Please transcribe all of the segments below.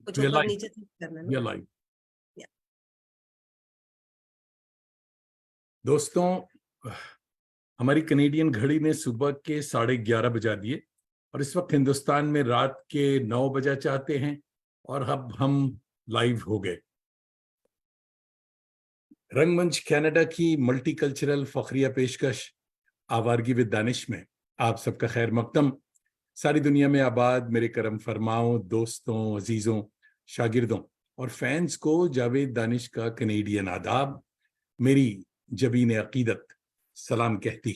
कुछ ऊपर नीचे करना है ना? दोस्तों, हमारी कनेडियन घड़ी ने सुबह के 11:30 बजा दिए और इस वक्त हिंदुस्तान में रात के 9 बजा चाहते हैं और अब हम लाइव हो गए। रंगमंच कनाडा की मल्टीकल्चरल फखरिया पेशकश आवारगी विद दानिश में आप सबका खैर मकदम। सारी दुनिया में आबाद मेरे करम फरमाओं दोस्तों, अजीजों, शागिर्दों और फैंस को जावेद दानिश का कनेडियन आदाब, मेरी जबीन अकीदत सलाम कहती।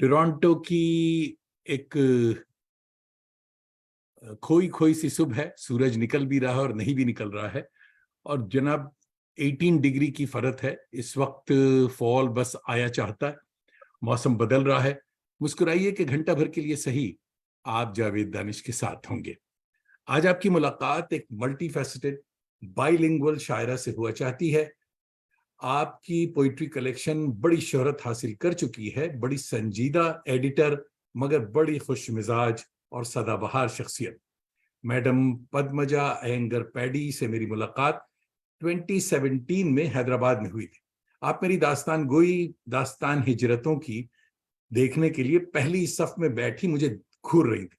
टोरंटो की एक खोई खोई सी सुबह है, सूरज निकल भी रहा है और नहीं भी निकल रहा है और जनाब 18 डिग्री की फरक है। इस वक्त फॉल बस आया चाहता है, मौसम बदल रहा है। मुस्कुराइए कि घंटा भर के लिए सही आप जावेद दानिश के साथ होंगे। आज आपकी मुलाकात एक मल्टी फैसेटेड बाइलिंगुअल शायरा से हुआ चाहती है। आपकी पोइट्री कलेक्शन बड़ी शोहरत हासिल कर चुकी है, बड़ी संजीदा एडिटर मगर बड़ी खुश मिजाज और सदाबहार शख्सियत मैडम पद्मजा अयंगर पैडी से मेरी मुलाकात 2017 में हैदराबाद में हुई थी। आप मेरी दास्तान गोई, दास्तान हिजरतों की देखने के लिए पहली सफ में बैठी मुझे घूर रही थी।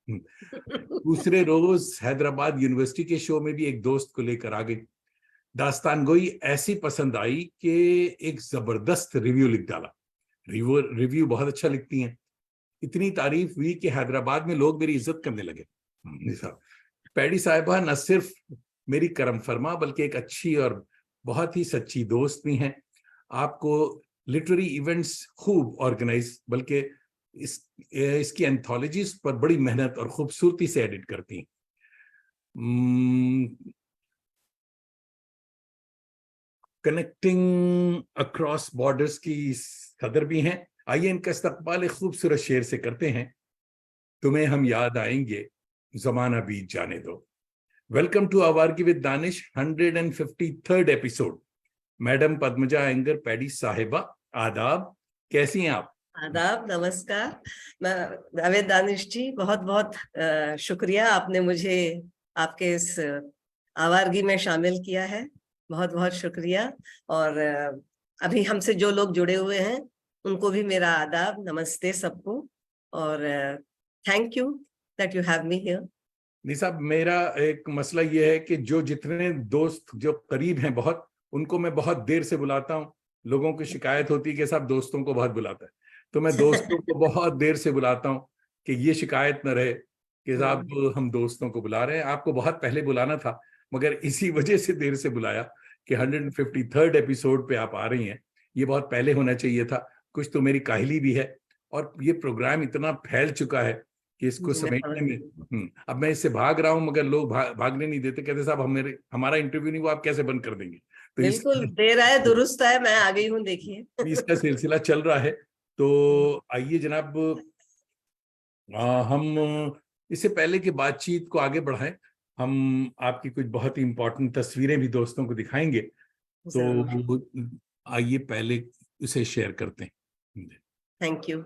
दूसरे रोज हैदराबाद यूनिवर्सिटी के शो में भी एक दोस्त को लेकर आ गई। दास्तान गोई ऐसी पसंद आई कि एक जबरदस्त रिव्यू लिख डाला। रिव्यू बहुत अच्छा लिखती हैं। इतनी तारीफ हुई कि हैदराबाद में लोग मेरी इज्जत करने लगे। पैडी साहिबा न सिर्फ मेरी करम फरमा बल्कि एक अच्छी और बहुत ही सच्ची दोस्त भी हैं। आपको लिटरेरी इवेंट्स खूब ऑर्गेनाइज, बल्कि इसकी एंथोलॉजीज पर बड़ी मेहनत और खूबसूरती से एडिट करती हैं। कनेक्टिंग अक्रॉस बॉर्डर्स की सदर भी हैं। आइए इनका इस्तकबाल एक खूबसूरत शेर से करते हैं। तुम्हें हम याद आएंगे, जमाना बीत जाने दो। Welcome to Awaragi with Danish 153rd episode. Madam Padmaja Iyengar Paddy साहिबा, आदाब, कैसी हैं आप? आदाब, नमस्कार। जावेद दानिश जी, बहुत बहुत शुक्रिया, आपने मुझे आपके इस आवारगी में शामिल किया है। बहुत बहुत शुक्रिया। और अभी हमसे जो लोग जुड़े हुए हैं उनको भी मेरा आदाब, नमस्ते सबको, और thank you that you have me here. नहीं साहब, मेरा एक मसला ये है कि जो जितने दोस्त जो करीब हैं बहुत, उनको मैं बहुत देर से बुलाता हूँ। लोगों की शिकायत होती है कि साहब दोस्तों को बहुत बुलाता है, तो मैं दोस्तों को बहुत देर से बुलाता हूँ कि ये शिकायत न रहे कि साहब हम दोस्तों को बुला रहे हैं। आपको बहुत पहले बुलाना था मगर इसी वजह से देर से बुलाया कि 153rd एपिसोड पे आप आ रही हैं। ये बहुत पहले होना चाहिए था। कुछ तो मेरी काहली भी है और ये प्रोग्राम इतना फैल चुका है कि इसको समेटने में अब मैं इससे भाग रहा हूं मगर लोग भागने नहीं देते। कहते साहब हमारा इंटरव्यू नहीं हुआ, आप कैसे बंद कर देंगे? तो बिल्कुल देर है, दुरुस्त है, मैं आ गई हूँ, देखिए। इसका सिलसिला चल रहा है। तो आइए जनाब, हम इससे पहले कि बातचीत को आगे बढ़ाएं, हम आपकी कुछ बहुत ही इंपॉर्टेंट तस्वीरें भी दोस्तों को दिखाएंगे। तो आइए पहले उसे शेयर करते हैं। Thank you.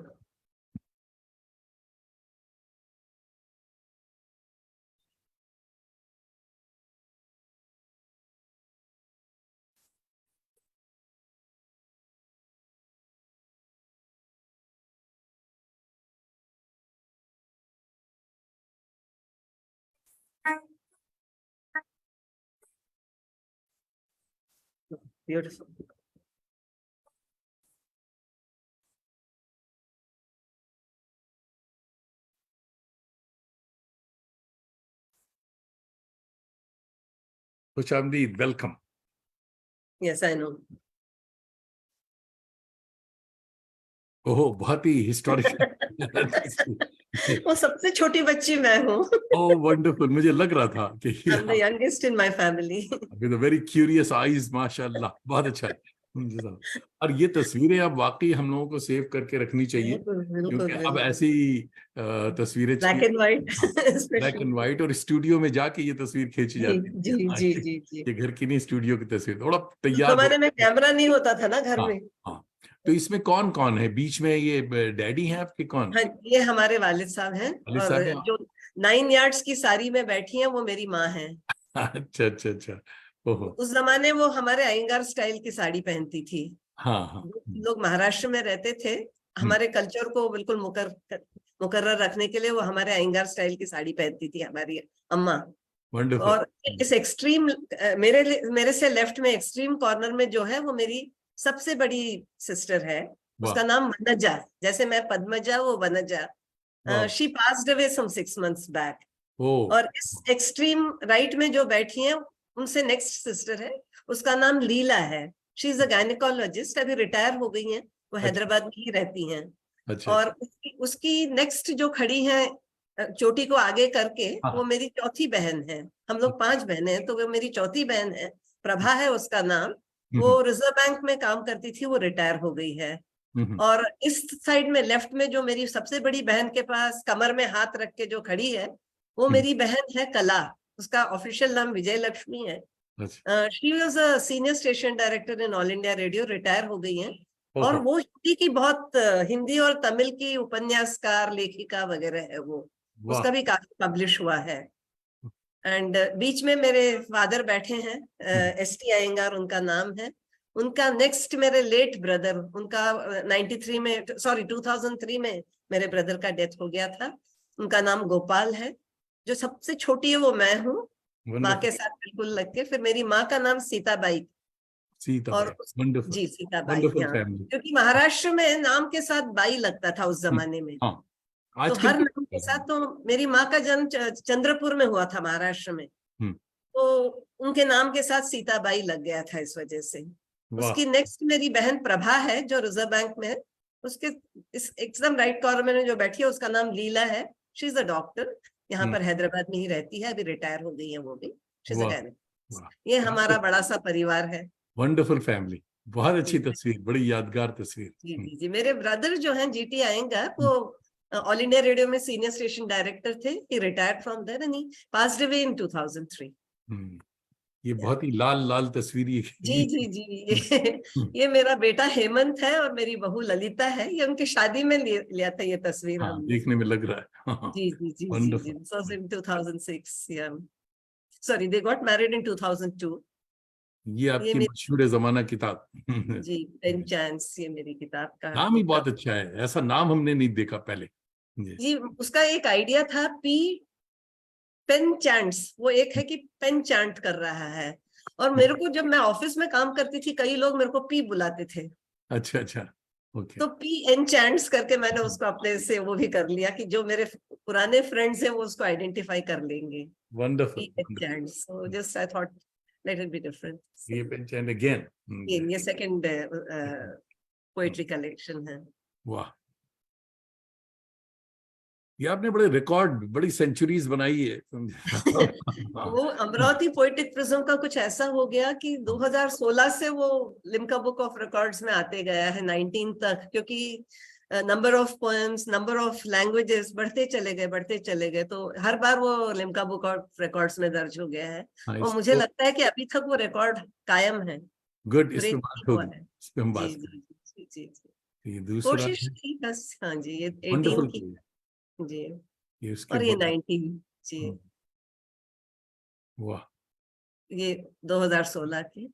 Beautiful. खुशामदीद, welcome. Yes, I know. Oh, बहुत ही हिस्टोरिकल। वो सबसे छोटी बच्ची मैं हूँ। ओह वंडरफुल, मुझे लग रहा था कि I'm the youngest in my family. With a very curious eyes, माशाल्लाह, बहुत अच्छा है। और ये तस्वीरें अब वाकई हम लोगों को सेव करके रखनी चाहिए, क्योंकि अब ऐसी तस्वीरें black and white, black and white और स्टूडियो में जाके ये तस्वीर खींची जाती है। जी जी जी जी। ये घर की नहीं, स्टूडियो की तस्वीर। थोड़ा तैयार जमाने में कैमरा नहीं होता था ना घर में। हाँ। तो इसमें कौन कौन है बीच में? ये डैडी हैं आपके? कौन? हाँ, ये हमारे वालिद साहब हैं। वालिद और साहब हैं? जो 9 यार्ड्स की साड़ी में बैठी हैं, वो मेरी माँ है। अच्छा अच्छा अच्छा। ओहो। उस जमाने वो हमारे अयंगार स्टाइल की साड़ी पहनती थी। हाँ हाँ। लोग महाराष्ट्र में रहते थे, हमारे कल्चर को बिल्कुल मुकर्रर रखने के लिए वो हमारे अयंगार स्टाइल की साड़ी पहनती थी हमारी अम्मा। वंडरफुल। और इस एक्सट्रीम मेरे से लेफ्ट में एक्सट्रीम कॉर्नर में जो है वो मेरी सबसे बड़ी सिस्टर है, उसका नाम वनजा, जैसे मैं पद्मजा वो Vanaja. She passed away some 6 months back. और इस एक्सट्रीम राइट में जो बैठी हैं उनसे नेक्स्ट सिस्टर है, उसका नाम लीला है। शी इज अ गायनेकोलॉजिस्ट, अभी रिटायर हो गई हैं, वो हैदराबाद में ही रहती हैं। अच्छा। और उसकी नेक्स्ट जो खड़ी है चोटी को आगे करके, वो मेरी चौथी बहन है। हम लोग 5 बहनें हैं, तो वो मेरी चौथी बहन है, प्रभा है उसका नाम। वो रिजर्व बैंक में काम करती थी, वो रिटायर हो गई है। और इस साइड में लेफ्ट में जो मेरी सबसे बड़ी बहन के पास कमर में हाथ रख के जो खड़ी है, वो मेरी बहन है कला, उसका ऑफिशियल नाम विजय लक्ष्मी है। She was a senior station director in all India radio, retire हो गई हैं। और वो हिंदी की बहुत हिंदी और तमिल की उपन्यासकार, लेखिका वगैरह है वो, उसका भी काफी पब्लिश हुआ है। एंड बीच में मेरे फादर बैठे हैं, एस.टी. अयंगार उनका नाम है। उनका नेक्स्ट मेरे लेट ब्रदर, उनका 93 में, सॉरी 2003 में मेरे ब्रदर का डेथ हो गया था। उनका नाम गोपाल है। जो सबसे छोटी है वो मैं हूँ, माँ के साथ बिल्कुल लग के। फिर मेरी माँ का नाम सीताबाई। और जी सीताबाई, हाँ, क्योंकि महाराष्ट्र में नाम के साथ बाई लगता था उस जमाने में। तो हर नाम के साथ, तो मेरी माँ का जन्म चंद्रपुर में हुआ था महाराष्ट्र में, तो उनके नाम के साथ सीताबाई लग गया था इस वजह से। उसकी नेक्स्ट मेरी बहन प्रभा है जो रिजर्व बैंक में है, उसके इस एकदम राइट कॉर्नर में जो बैठी है उसका नाम लीला है। शी इज अ डॉक्टर, यहाँ पर हैदराबाद में ही रहती है, अभी रिटायर हो गई है वो भी। She is a gynaecologist. ये हमारा बड़ा सा परिवार है। वंडरफुल फैमिली, बहुत अच्छी तस्वीर, बड़ी यादगार तस्वीर। जी जी जी। मेरे ब्रदर जो हैं जीटी अयंगार, वो ऑल इंडिया रेडियो में सीनियर स्टेशन डायरेक्टर थे। He retired from there and he passed away in 2003। ये बहुत ही लाल लाल तस्वीर। जी जी जी। ये मेरा बेटा हेमंत है और मेरी बहू ललिता है। ये उनकी शादी में लिया था ये तस्वीर हमने। देखने में लग रहा है। जी जी जी जी जी। So in 2006, yeah. Sorry, they got married in 2002. ये आपकी मशहूर जमाना किताब। जी, पेनचांस, ये मेरी किताब का नाम ही बहुत अच्छा है, ऐसा नाम हमने नहीं देखा पहले। जी, उसका एक आइडिया था, पेन चैंट्स, वो एक है कि पेन चैंट कर रहा है। और मेरे को, जब मैं ऑफिस में काम करती थी, कई लोग मेरे को पी बुलाते थे। अच्छा अच्छा, ओके। तो पी एन चैंट्स करके मैंने उसको अपने से वो भी कर लिया कि जो मेरे पुराने फ्रेंड्स हैं वो उसको आइडेंटिफाई कर लेंगे। Wonderful. P N chants, so just I thought let it be different. ये पेन अगेन, ये सेकंड पोएट्री कलेक्शन है। वाह, ये आपने बड़े रिकॉर्ड, बड़ी सेंचुरीज बनाई है। वो अमरावती पोएटिक प्रिज्म का कुछ ऐसा हो गया कि 2016 से वो लिम्का बुक ऑफ रिकॉर्ड्स में आते गया है 19 तक, क्योंकि number of poems, number of languages बढ़ते चले गए, तो हर बार वो लिम्का बुक ऑफ रिकॉर्ड्स में दर्ज हो गया है। और मुझे लगता है कि अभी तक वो रिकॉर्ड कायम है। गुड, इस पे बात होगी, इस पे हम बात जी जी जी जी। ये दूसरा कोशिश की बस। हाँ जी, ये 18 की जी, ये और ये 19 जी। वाह, ये 2016 की।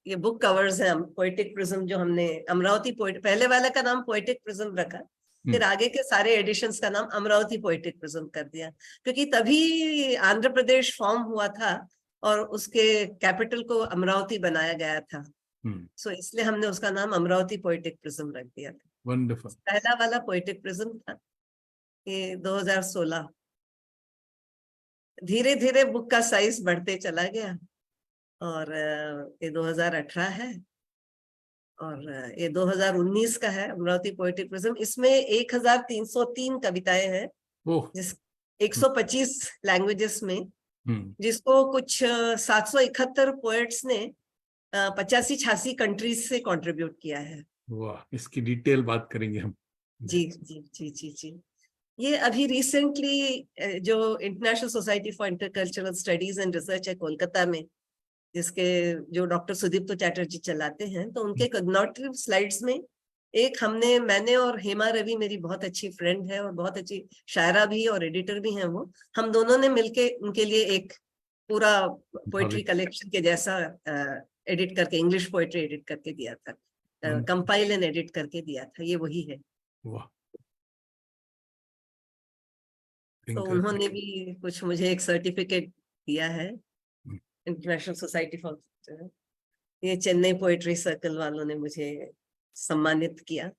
ये बुक कवर्स है पोएटिक प्रिज्म, जो हमने अमरावती पोएट, पहले वाले का नाम पोएटिक प्रिज्म रखा, फिर आगे के सारे एडिशंस का नाम अमरावती पोएटिक प्रिज्म कर दिया, क्योंकि तभी आंध्र प्रदेश फॉर्म हुआ था और उसके कैपिटल को अमरावती बनाया गया था। सो इसलिए हमने उसका नाम अमरावती पोएटिक प्रिज्म रख दिया था। वंडरफुल। पहला वाला पोएटिक प्रिज्म था ये 2016। धीरे धीरे बुक का साइज बढ़ते चला गया, और ये 2018 है, और ये 2019 का है अमरावती पोएटिक प्रिज्म। इसमें 1303 कविताएं हैं, जिस 125 लैंग्वेजेस में, जिसको कुछ 771 पोएट्स ने 85-86 कंट्रीज से कंट्रीब्यूट किया है। वाह, इसकी डिटेल बात करेंगे हम। जी जी जी जी जी। ये अभी रिसेंटली जो international society for intercultural studies and research है कोलकाता में, जिसके जो डॉक्टर सुदीप्तो चैटर्जी चलाते हैं, तो उनके कॉग्निटिव स्लाइड्स में एक मैंने और हेमा रवि मेरी बहुत अच्छी फ्रेंड है और बहुत अच्छी शायरा भी और एडिटर भी हैं वो। हम दोनों ने मिलके उनके लिए एक पूरा पोएट्री कलेक्शन के जैसा एडिट करके, इंग्लिश पोएट्री एडिट करके दिया था, कंपाइल एंड एडिट करके दिया था, ये वही है। वाह। तो उन्होंने भी कुछ मुझे एक सर्टिफिकेट दिया है, इंटरनेशनल सोसाइटी फॉर, ये चेन्नई पोएट्री सर्कल वालों ने मुझे सम्मानित किया।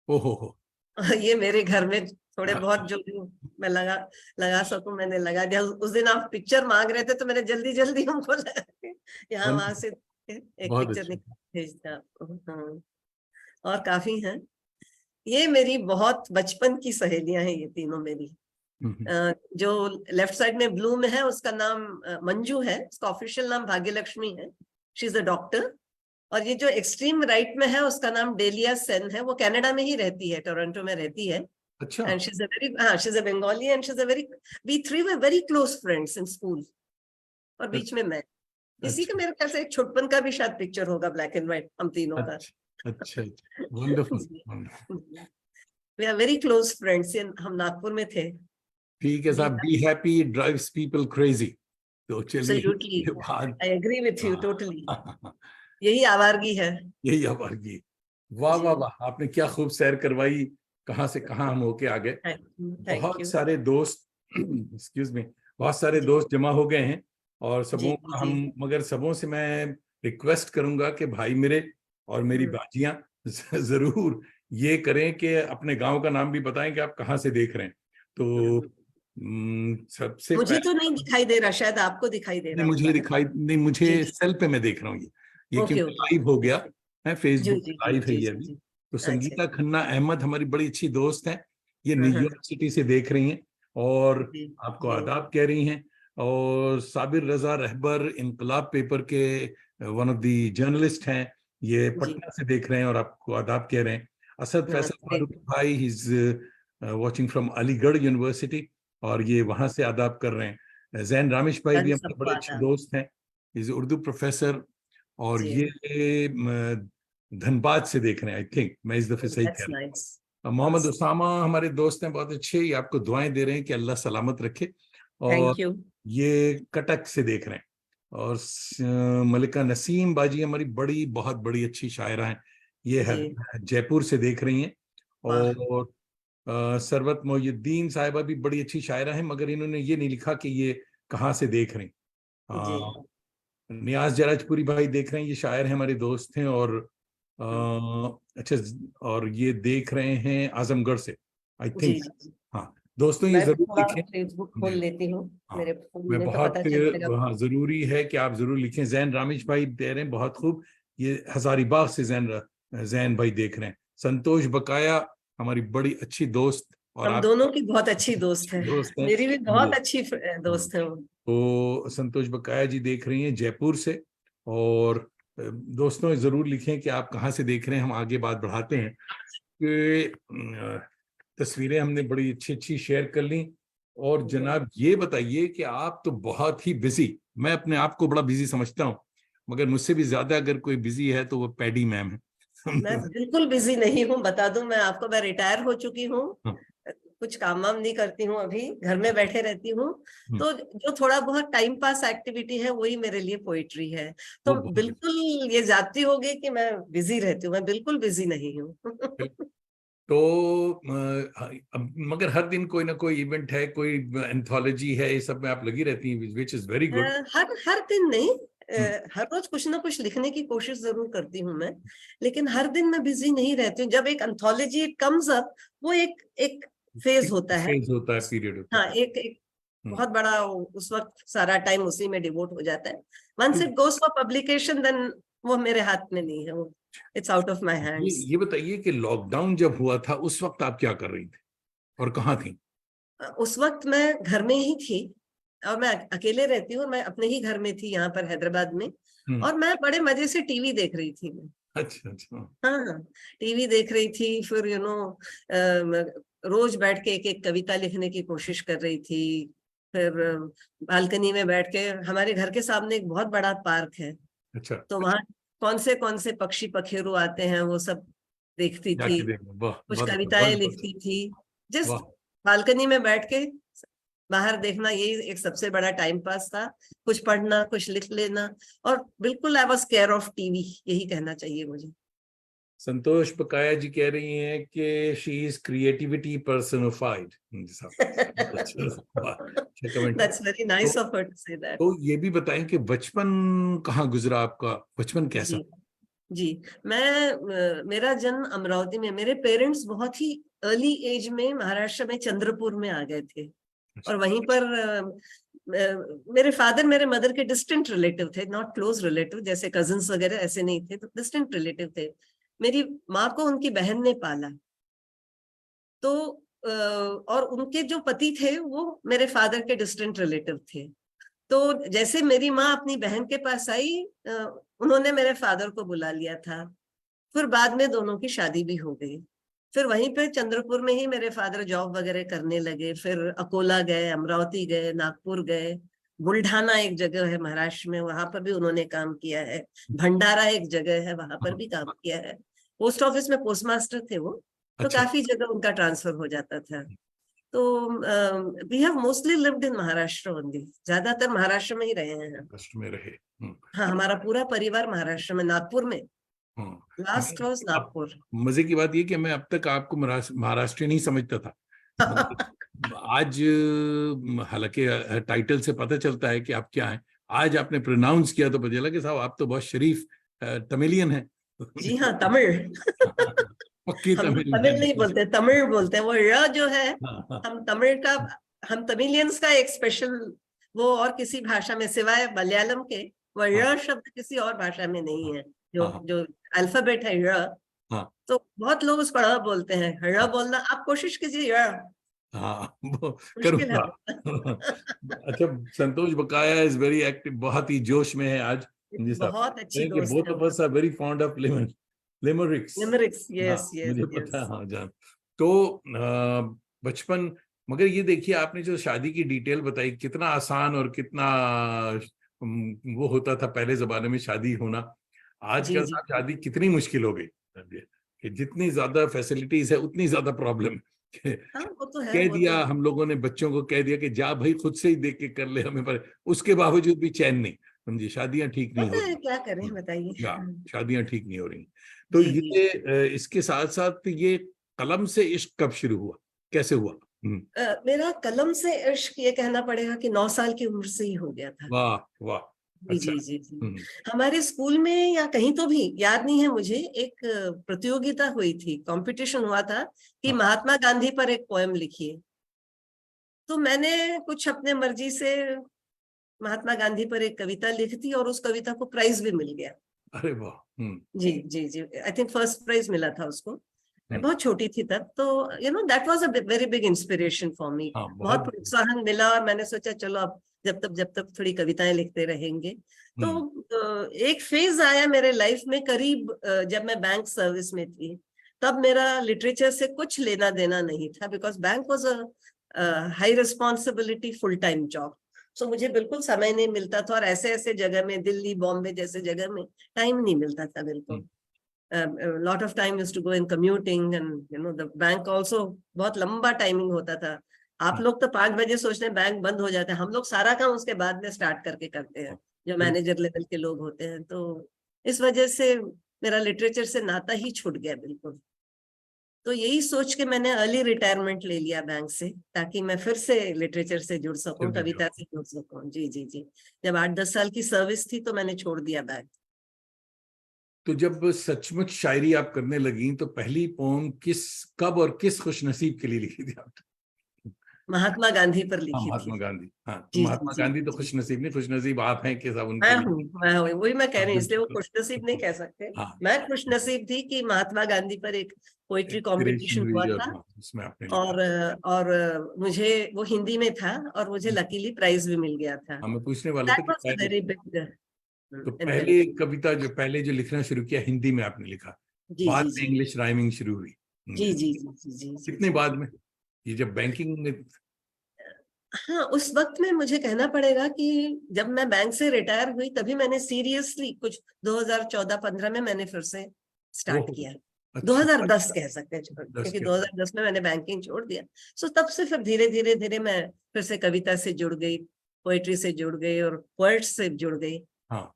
ओहो। ये मेरे घर में थोड़े बहुत जो भी मैं लगा सकूं मैंने लगा दिया। उस दिन आप पिक्चर मांग रहे थे तो मैंने जल्दी जल्दी हमको यहाँ वहां से एक पिक्चर निकाल भेज दिया आपको। हाँ, और काफी हैं। ये मेरी बहुत बचपन की सहेलियां हैं, ये तीनों मेरी। जो लेफ्ट साइड में ब्लू में है उसका नाम मंजू है, उसका ऑफिशियल नाम भाग्यलक्ष्मी है, शी इज अ डॉक्टर। और ये जो एक्सट्रीम राइट में है उसका नाम डेलिया सेन है, वो कनाडा में ही रहती है, टोरंटो में रहती है। अच्छा। And she's a very, she's a Bengali and she's a very, we three were very close friends in school. और बीच में मैं, इसी का मेरे ख्याल से एक छोटपन का भी शायद पिक्चर होगा, ब्लैक एंड व्हाइट, हम तीनों का। अच्छा, wonderful. We are very close friends, हम नागपुर में थे। ठीक है साहब, be happy drives people crazy. तो चलिए, Absolutely, I agree with you totally. यही आवारगी है। यही आवारगी। वाह वाह वाह, आपने क्या खूब सैर करवाई, कहाँ से कहाँ हम होके आ गए। बहुत सारे दोस्त, एक्सक्यूज मी, बहुत सारे दोस्त जमा हो गए हैं और सबों का हम, मगर सबों से मैं रिक्वेस्ट करूंगा कि भाई मेरे और मेरी बाजियां जरूर ये करें कि अपने गांव का नाम भी बताएं कि आप कहाँ से देख रहे हैं। तो सबसे मुझे तो नहीं दिखाई दे रहा, शायद आपको दिखाई दे रहा। मुझे दिखाई नहीं, मुझे सेल पे मैं देख रहा हूँ ये क्योंकि लाइव हो गया है, फेसबुक लाइव है ये अभी। तो संगीता खन्ना अहमद हमारी बड़ी अच्छी दोस्त हैं, ये न्यूयॉर्क सिटी से देख रही हैं और आपको आदाब कह रही हैं। और साबिर रजा रहबर इंकलाब पेपर के वन ऑफ द जर्नलिस्ट हैं, ये पटना से देख रहे हैं और आपको आदाब कह रहे हैं। असद फैसल फारूकी भाई, he is watching from Aligarh university और ये वहां से आदाब कर रहे हैं। जैन रामेश भाई भी हमारे बड़े अच्छे दोस्त हैं, इज उर्दू प्रोफेसर और ये धनबाद से देख रहे हैं, आई थिंक मैं इस दफे सही कह रहा हूँ। मोहम्मद उसामा हमारे दोस्त हैं बहुत अच्छे, ये आपको दुआएं दे रहे हैं कि अल्लाह सलामत रखे। और ये कटक से देख रहे हैं। और मलिका नसीम बाजी हमारी बड़ी बहुत बड़ी अच्छी शायरा हैं, ये जयपुर से देख रही हैं। और सरवत मोहुद्दीन साहिबा भी बड़ी अच्छी शायरा हैं, मगर इन्होंने ये नहीं लिखा कि ये कहाँ से देख रही। नियाज जराजपुरी भाई देख रहे हैं, ये शायर हैं, हमारे दोस्त हैं। और अच्छा, और ये देख रहे हैं आजमगढ़ से, आई थिंक। हाँ दोस्तों, ये जरूर लिखें, फेसबुक खोल लेती हूँ, मेरे फोन मैं में तो बहुत पता चलेगा। हाँ जरूरी है कि आप जरूर लिखें। जैन रामेश भाई दे रहे हैं, बहुत खूब, ये हजारीबाग से जैन भाई देख रहे हैं। संतोष बकाया हमारी बड़ी अच्छी दोस्त, और हम दोनों की बहुत अच्छी दोस्त है, मेरी भी बहुत अच्छी दोस्त है वो। तो संतोष बकाया जी देख रही हैं जयपुर से। और दोस्तों जरूर लिखें कि आप कहाँ से देख रहे हैं, हम आगे बात बढ़ाते हैं। कि तस्वीरें हमने बड़ी अच्छी अच्छी शेयर कर ली। और जनाब ये बताइए कि आप तो बहुत ही बिजी, मैं अपने आप को बड़ा बिजी समझता हूँ, मगर मुझसे भी ज्यादा अगर कोई बिजी है तो वो पैडी मैम है। मैं बिल्कुल बिजी नहीं हूँ, बता दूं मैं आपको, मैं रिटायर हो चुकी हूँ, कुछ काम वाम नहीं करती हूँ, अभी घर में बैठे रहती हूँ। तो जो थोड़ा बहुत टाइम पास एक्टिविटी है वही मेरे लिए पोइट्री है। तो बिल्कुल ये जाती होगी कि मैं बिजी रहती हूँ, मैं बिल्कुल बिजी नहीं हूँ। तो मगर हर दिन कोई ना कोई इवेंट है, कोई एंथोलॉजी है, ये सब में आप लगी रहती हैं, विच इज वेरी गुड। हर दिन नहीं, हर रोज कुछ ना कुछ लिखने की कोशिश जरूर करती हूँ मैं, लेकिन हर दिन मैं बिजी नहीं रहती हूँ। जब एक एंथोलॉजी कम्स अप, वो एक फेज होता है, पीरियड होता है। हाँ, एक बहुत बड़ा, उस वक्त सारा टाइम उसी में डिवोट हो जाता है। Once it goes for publication, then वो मेरे हाथ में नहीं है, वो it's out of my hands. ये बताइए कि लॉकडाउन जब हुआ था उस वक्त आप क्या कर रही थी और कहाँ थी? उस वक्त मैं घर में ही थी, और मैं अकेले रहती हूँ, मैं अपने ही घर में थी यहाँ पर हैदराबाद में, और मैं बड़े मजे से टीवी देख रही थी मैं। अच्छा। हाँ, टीवी देख रही थी, फिर रोज बैठ के एक एक कविता लिखने की कोशिश कर रही थी। फिर बालकनी में बैठ के, हमारे घर के सामने एक बहुत बड़ा पार्क है, अच्छा, तो वहाँ कौन से पक्षी पखेरु आते हैं वो सब देखती थी, जाके देखो, वाह, कुछ बहुत कविताएं बहुत लिखती थी। जस्ट वाह। बालकनी में बैठ के बाहर देखना, यही एक सबसे बड़ा टाइम पास था। कुछ पढ़ना, कुछ लिख लेना, और बिल्कुल I was care of TV, यही कहना चाहिए मुझे। संतोष बकाया जी कह रही हैं कि she is creativity personified. Comment. That's very तो, nice of her to say that. तो ये भी बताएं कि बचपन कहाँ गुजरा आपका, बचपन कैसा? जी जी, मेरा जन्म अमरावती में, मेरे पेरेंट्स बहुत ही अर्ली एज में महाराष्ट्र में चंद्रपुर में आ गए थे, और वहीं पर मेरे फादर मेरे मदर के डिस्टेंट रिलेटिव थे, नॉट क्लोज रिलेटिव, जैसे कजिन्स वगैरह ऐसे नहीं थे, तो डिस्टेंट रिलेटिव थे। मेरी माँ को उनकी बहन ने पाला, तो और उनके जो पति थे वो मेरे फादर के डिस्टेंट रिलेटिव थे। तो जैसे मेरी माँ अपनी बहन के पास आई, उन्होंने मेरे फादर को बुला लिया था। फिर बाद में दोनों की शादी भी हो गई। फिर वहीं पे चंद्रपुर में ही मेरे फादर जॉब वगैरह करने लगे। फिर अकोला गए, अमरावती गए, नागपुर गए, बुल्ढाना एक जगह है महाराष्ट्र में, वहां पर भी उन्होंने काम किया है। भंडारा एक जगह है, वहां पर भी काम किया है। पोस्ट ऑफिस में पोस्ट मास्टर थे वो, तो अच्छा। काफी जगह उनका ट्रांसफर हो जाता था। तो we have mostly lived in Maharashtra only, ज्यादातर महाराष्ट्र में ही रहे हैं। कष्ट में रहे। हाँ, हमारा पूरा परिवार महाराष्ट्र में, नागपुर में, लास्ट वाज अब नागपुर। मजे की बात ये कि मैं अब तक आपको महाराष्ट्र नहीं समझता था, मगर आज हालांकि टाइटल से पता चलता है कि आप क्या हैं। आज आपने प्रोनाउंस किया तो पता चला कि साहब आप तो बहुत शरीफ तमिलियन हैं। जी हाँ, तमिल। पक्की हम लोग तमिल तमिल नहीं बोलते, तमिल बोलते हैं। वो र जो है, हाँ। हम तमिल का, हम तमिलियंस का एक स्पेशल, वो और किसी भाषा में सिवाय मलयालम के, वो र शब्द किसी और भाषा में नहीं है। जो हाँ। जो अल्फाबेट है र, हाँ। तो बहुत लोग उस पर र बोलते हैं। र बोलना आप कोशिश कीजिए, र हाँ, वो मुश्किल है। करूँगा। अच्छा, संतोष बकाया इज वेरी एक्टिव, बहुत ही जोश में है आज। जी साहब, बहुत अच्छी कि दोस्त बोथ है ऑफ वो। Us are very fond of limericks. Limericks, हाँ, यस यस मुझे पता है, यस। हाँ जान। तो बचपन, मगर ये देखिए आपने जो शादी की डिटेल बताई, कितना आसान और कितना वो होता था पहले जमाने में शादी होना। जी आजकल जी। साहब शादी कितनी मुश्किल हो गई कि जितनी ज्यादा फैसिलिटीज है उतनी ज्यादा प्रॉब्लम। हाँ, वो तो है, कह वो तो दिया, है। हम लोगों ने बच्चों को कह दिया कि जा भाई खुद से ही देख के कर ले हमें, पर उसके बावजूद भी चैन नहीं। समझिए, शादियां ठीक नहीं हो पता है, रही। क्या करें बताइए। या शादियां ठीक नहीं हो रही। तो जी जी। ये इसके साथ साथ ये कलम से इश्क कब शुरू हुआ, कैसे हुआ? मेरा कलम से इश्क, ये कहना पड़ेगा कि 9 साल की उम्र से ही हो गया था। वाह वाह। जी अच्छा। जी जी जी। हम्म। हमारे स्कूल में या कहीं तो भी याद नहीं है मुझे, एक प्रतियोगिता हुई थी, कंपटीशन हुआ था कि हाँ। महात्मा गांधी पर एक पोएम लिखिए। तो मैंने कुछ अपने मर्जी से महात्मा गांधी पर एक कविता लिख दी, और उस कविता को प्राइज भी मिल गया। अरे वाह। जी जी जी, आई थिंक फर्स्ट प्राइज मिला था उसको। मैं हम्म। बहुत छोटी थी तब, तो that was a very big inspiration for me. हाँ, बहुत बहुत। प्रोत्साहन मिला, और मैंने सोचा चलो अब जब तक थोड़ी कविताएं लिखते रहेंगे। तो हम्म। एक फेज आया मेरे लाइफ में, करीब जब मैं बैंक सर्विस में थी, तब मेरा लिटरेचर से कुछ लेना देना नहीं था, because bank was a high responsibility full time job. So मुझे बिल्कुल समय नहीं मिलता था, और ऐसे ऐसे जगह में, दिल्ली बॉम्बे जैसे जगह में टाइम नहीं मिलता था बिल्कुल। lot of time used to go in commuting, and the bank also बहुत लंबा टाइमिंग होता था। आप लोग तो 5 बजे सोचते हैं बैंक बंद हो जाता है, हम लोग सारा काम उसके बाद में स्टार्ट करके करते हैं, जो बिल्कुल। मैनेजर लेवल के लोग होते हैं। तो इस वजह से मेरा लिटरेचर से नाता ही छूट गया बिल्कुल। तो यही सोच के मैंने अर्ली रिटायरमेंट ले लिया बैंक से, ताकि मैं फिर से लिटरेचर से जुड़ सकूं, जल्दी कविता जाओ। से जुड़ सकूं। जी जी जी। जब 8-10 साल की सर्विस थी तो मैंने छोड़ दिया बैंक। तो जब सचमुच शायरी आप करने लगी, तो पहली पोम कब और किस खुशनसीब के लिए लिखी थी आपने? महात्मा गांधी पर हाँ, लिखी थी। महात्मा गांधी। हाँ, तो जी जी महात्मा जी गांधी तो जी। खुशनसीब नहीं, खुशनसीब आप हैं कि सब उनके मैं लिए। हूँ, मैं हूँ, वही मैं कह हाँ, रही हूँ, इसलिए वो बिल्कुल। खुशनसीब नहीं कह सकते। हाँ, मैं खुशनसीब थी कि महात्मा गांधी पर एक पोइट्री इंस्पिरेशन कंपटीशन हुई हुआ और था, हाँ, उसमें आपने लिखा। और मुझे वो हिंदी में था, और मुझे लकीली प्राइज भी मिल गया था। हमें पूछने वाला था दैट कि वाज अ पहले, वेरी बिग तो पहले एनकरेजमेंट। कविता जो पहले जो लिखना शुरू किया हिंदी में आपने लिखा, जी बाद जी में जी इंग्लिश राइमिंग शुरू हुई। जी जी जी जी जी जी कितने जी बाद जी। में, ये जब बैंकिंग में? हाँ, उस वक्त में मुझे कहना पड़ेगा कि जब मैं बैंक से रिटायर हुई तभी मैंने सीरियसली कुछ 2014-15 में मैंने फिर से स्टार्ट ओह, किया। अच्छा 2010 कह सकते हैं, 10 क्योंकि के 2010 में मैंने बैंकिंग छोड़ दिया। सो तब से फिर धीरे धीरे धीरे मैं फिर से कविता से जुड़ गई, पोएट्री से जुड़ गई और पोएट्स से जुड़ गई। हाँ,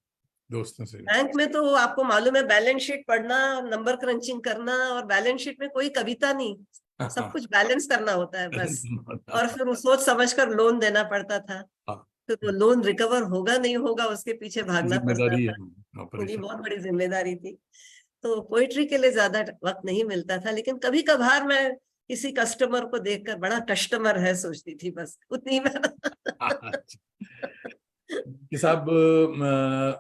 दोस्तों से बैंक में तो आपको मालूम है, बैलेंस शीट पढ़ना, नंबर क्रंचिंग करना, और बैलेंस शीट में कोई कविता नहीं, सब कुछ बैलेंस करना होता है बस। और फिर वो सोच समझ कर लोन देना पड़ता था, हाँ, तो वो लोन रिकवर होगा नहीं होगा उसके पीछे भागना पड़ता जिम्मेदारी है। था। हाँ, मेरी परेशान। बहुत बड़ी जिम्मेदारी थी। तो पोइट्री के लिए ज्यादा वक्त नहीं मिलता था, लेकिन कभी कभार मैं किसी कस्टमर को देखकर, बड़ा कस्टमर है सोचती थी, बस उतनी में। कि साहब,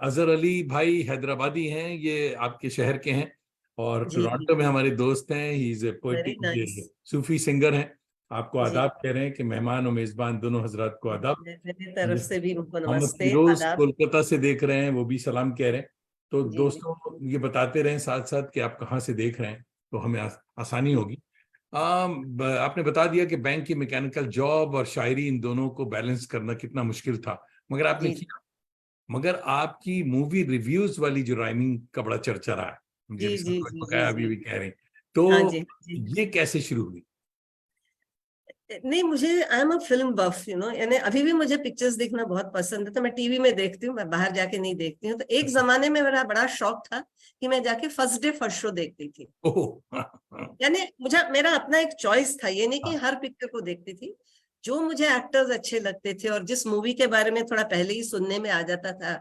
अजहर अली भाई हैदराबादी हैं, ये आपके शहर के हैं और जी जी, टोरंटो में हमारे दोस्त हैं। He is a very poetic, nice. Sufi singer हैं। आपको जी, आदाब कह रहे हैं कि मेहमान और मेजबान दोनों हजरात को आदाब। मेरी तरफ से भी उनको मोहम्मद नमस्ते, फिरोज आदाब। कोलकाता से देख रहे हैं, वो भी सलाम कह रहे हैं। तो जी जी दोस्तों, ये बताते रहें साथ साथ कि आप कहाँ से देख रहे हैं, तो हमें आसानी होगी। आपने बता दिया कि बैंक की मैकेनिकल जॉब और शायरी, इन दोनों को बैलेंस करना कितना मुश्किल था, मगर आपने जी किया। मगर आपकी मूवी रिव्यूज वाली जो राइमिंग का बड़ा चर्चा रहा है, मुझे जी भी जी समझ जी में जी आया, अभी जी। भी कह रहे हैं, हाँ तो जी हाँ जी। ये कैसे शुरू हुई? नहीं, मुझे, आई एम अ फिल्म बफ, यानी अभी भी मुझे पिक्चर्स देखना बहुत पसंद है। तो मैं टीवी में देखती हूँ, मैं बाहर जाके नहीं देखती हूँ। तो एक जमाने में मेरा बड़ा शौक था कि मैं जाके फर्स्ट डे फर्स्ट शो देखती थी। ओह, हाँ, हाँ, यानी मुझे, मेरा अपना एक चॉइस था, ये नहीं कि हाँ, हर पिक्चर को देखती थी। जो मुझे एक्टर्स अच्छे लगते थे और जिस मूवी के बारे में थोड़ा पहले ही सुनने में आ जाता था,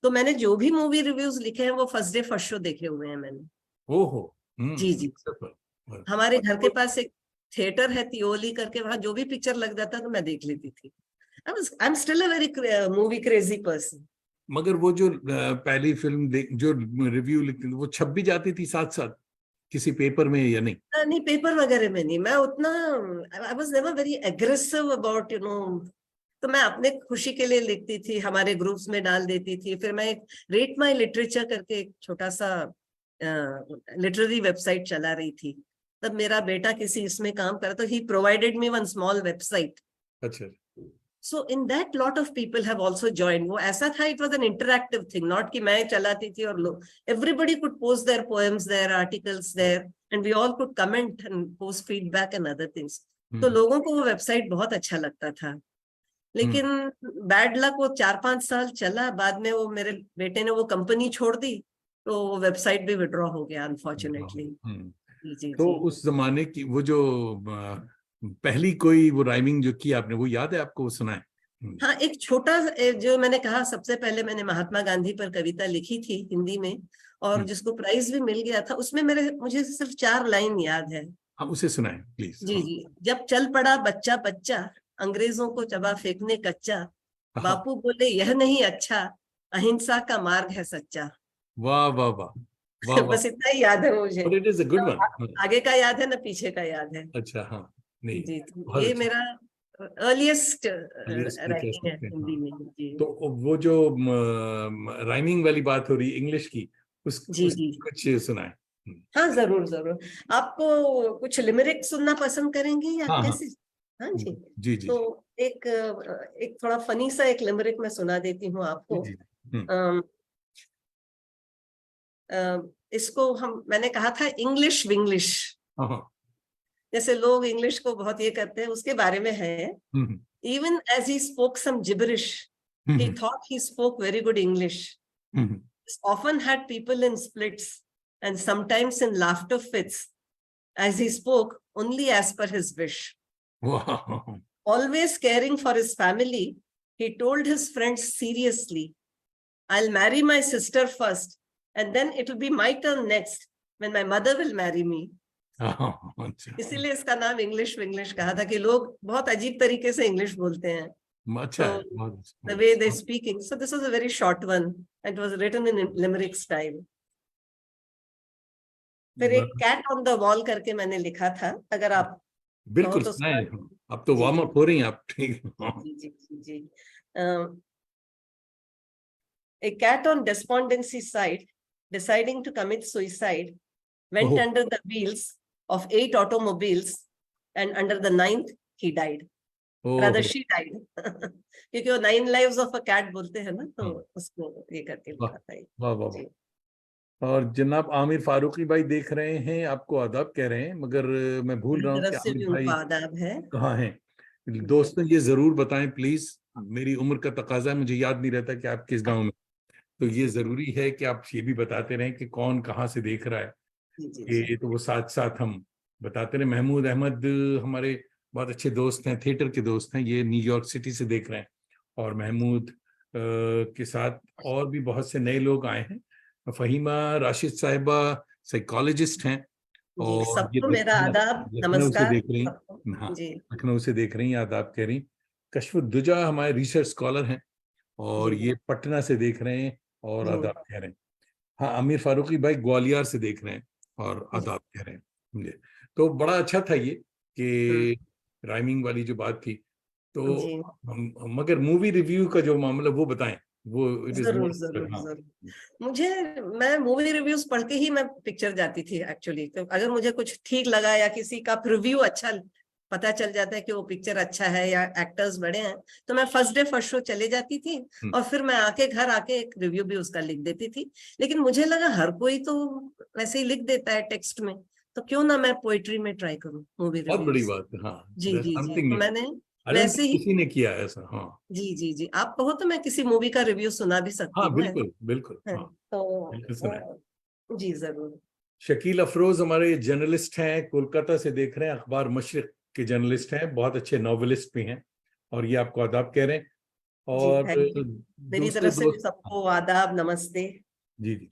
तो मैंने जो भी मूवी रिव्यूज लिखे हैं वो फर्स्ट डे फर्स्ट शो देखे हुए हैं मैंने। ओहो, जी जी। wonderful। हमारे घर के पास एक थिएटर है तियोली करके, वहां जो भी पिक्चर लग जाता तो मैं देख लेती थी। I am still a very movie crazy person. मगर वो जो पहली फिल्म जो रिव्यू लिखती थी, वो छप भी जाती थी साथ साथ किसी पेपर में या नहीं? नहीं, पेपर वगैरह में नहीं, मैं उतना, I was never very aggressive about तो मैं अपने खुशी के लिए लिखती थी, हमारे ग्रुप्स में डाल देती थी। फिर मैं एक रेट माई लिटरेचर करके एक छोटा सा लिटरेरी वेबसाइट चला रही थी। तब मेरा बेटा किसी इसमें काम कर, तो ही प्रोवाइडेड मी वन स्मॉल वेबसाइट। अच्छा। So in that lot of people have also joined. वो ऐसा था, it was an interactive thing, not कि मैं चलाती थी और लोग, everybody could post their poems there, articles there, and we all could comment and post feedback and other things. तो लोगों को वो वेबसाइट बहुत अच्छा लगता था। लेकिन बैड लक, वो 4-5 साल चला, बाद में वो मेरे बेटे ने वो कंपनी छोड़ दी, तो वो वेबसाइट भी विड्रॉ हो गया अनफॉर्चुनेटली। जी जी तो जी। उस जमाने की वो जो पहली कोई वो राइमिंग जो की आपने, वो याद है आपको? वो सुना है? हाँ, एक छोटा, जो मैंने कहा, सबसे पहले मैंने महात्मा गांधी पर कविता लिखी थी हिंदी में, और जिसको प्राइज भी मिल गया था। उसमें मुझे सिर्फ 4 लाइन याद है। हाँ, उसे सुनाए प्लीज। जी हाँ, जी। जब चल पड़ा बच्चा बच्चा, अंग्रेजों को चबा फेंकने कच्चा, हाँ, बापू बोले यह नहीं अच्छा, अहिंसा का मार्ग है सच्चा। वाह वाह वाह, वाह वाह। बस इतना ही याद है मुझे। But it is a good one. आगे का याद है ना, पीछे का याद है। अच्छा, हाँ, नहीं, जी, तो बहुत ये अच्छा। मेरा अर्लीस्ट Alias भी कह राइटिंग है सकते हैं, हिंदी हाँ। में। जी तो वो जो राइमिंग वाली बात हो रही इंग्लिश की, जी उस जी। कुछ सुनाए। हाँ, जरूर जरूर। आपको कुछ लिमरिक सुनना पसंद करेंगे या हाँ हाँ, कैसे? हाँ जी। जी जी तो एक एक थोड़ा फनी सा एक लिमरिक मैं सुना देती हूँ जी आपको। जी। हम्म, अम, इसको मैंने कहा था इंग्लिश विंग्लिश, हाँ हाँ। जैसे लोग इंग्लिश को बहुत ये करते हैं, उसके बारे में है। Hmm, even as he spoke some gibberish, he hmm, thought he spoke very good English. Hmm, Often had people in splits and sometimes in laughter fits, as he spoke only as per his wish. वाह, Always caring for his family, he told his friends seriously, I'll marry my sister first, and then it will be my turn next when my mother will marry me. हाँ, अच्छा इसीलिए इसका नाम English Vinglish कहा था, कि लोग बहुत अजीब तरीके से इंग्लिश बोलते हैं। अच्छा तो है, बहुत the अच्छा। way they speaking, so this was a very short one. It was written in limerick style. फिर एक कैट ऑन द वॉल करके मैंने लिखा था, अगर आप कहो बिल्कुल तो सुनाए। सुना। अब तो जी वार्म जी अप हो रही हैं आप, ठीक है, हाँ। जी जी जी जी। A cat on despondency side, deciding to commit suicide, went oh, under the wheels of 8 automobiles, and under the 9th he died. Oh, rather she died क्योंकि वो 9 लाइव्स ऑफ अ कैट बोलते हैं ना, तो हाँ, उसको ये करके वाह लिखा था ये। वाह वाह वाह। जी, और जनाब आमिर फारूकी भाई देख रहे हैं, आपको आदाब कह रहे हैं, मगर मैं भूल मेरी रहा हूँ तरफ कि से भी आमिर उनको भाई आदाब है। कहाँ हैं। जी दोस्तों ये जरूर बताएं प्लीज, मेरी उम्र का तकाजा है, मुझे याद नहीं रहता कि आप किस गांव में, तो ये जी जरूरी है कि आप ये भी बताते रहें कि कौन कहाँ से देख रहा है। जी जी जी ये तो वो साथ साथ हम बताते रहे। महमूद अहमद हमारे बहुत अच्छे दोस्त हैं, थिएटर के दोस्त हैं, ये न्यूयॉर्क सिटी से देख रहे हैं। और महमूद के साथ और भी बहुत से नए लोग आए हैं। फहीमा राशिद साहिबा साइकोलॉजिस्ट हैं, जी, और ये सबको मेरा आदाब लखनऊ से नमस्कार देख रही। सबको। हाँ, जी लखनऊ से देख रही हैं, आदाब कह रही। कशफुद्दुजा हमारे रिसर्च स्कॉलर हैं, और जी ये पटना से देख रहे हैं और जी आदाब कह रहे हैं। हाँ, आमिर फारूकी भाई ग्वालियर से देख रहे हैं और जी आदाब कह रहे हैं जी। तो बड़ा अच्छा था ये हम्म, कि राइमिंग वाली जो बात थी। तो जी मगर मूवी रिव्यू का जो मामला वो बताएं, वो इट इज जरूर मोर। जरूर हाँ, जरूर। मुझे मैं मूवी रिव्यूज पढ़ के ही मैं पिक्चर जाती थी एक्चुअली। तो अगर मुझे कुछ ठीक लगा या किसी का रिव्यू अच्छा पता चल जाता है कि वो पिक्चर अच्छा है या एक्टर्स बड़े हैं, तो मैं फर्स्ट डे फर्स्ट शो चले जाती थी, और फिर मैं आके घर आके एक रिव्यू भी उसका लिख देती थी। लेकिन मुझे लगा हर कोई तो वैसे ही लिख देता है टेक्स्ट में, तो क्यों ना मैं पोइट्री में ट्राई करूं मूवी बहुत बड़ी रिव्यूज। बात है। हाँ, जी जी जी, समथिंग तो न्यू। मैंने आई डोंट वैसे थिंक ही। किसी ने किया है ऐसा। हाँ जी जी जी, आप कहो तो मैं किसी मूवी का रिव्यू सुना भी सकती हाँ, हूँ बिल्कुल बिल्कुल, है, हाँ तो बिल्कुल सुनाए। जी जरूर। शकील अफरोज हमारे जर्नलिस्ट हैं, कोलकाता से देख रहे हैं, अखबार मशरिक के जर्नलिस्ट हैं, बहुत अच्छे नॉवेलिस्ट भी हैं, और ये आपको आदाब कह रहे हैं। जी और थैंक यू। मेरी दूसरे तरफ से भी दोस्त। हाँ, सबको आदाब नमस्ते। जी जी।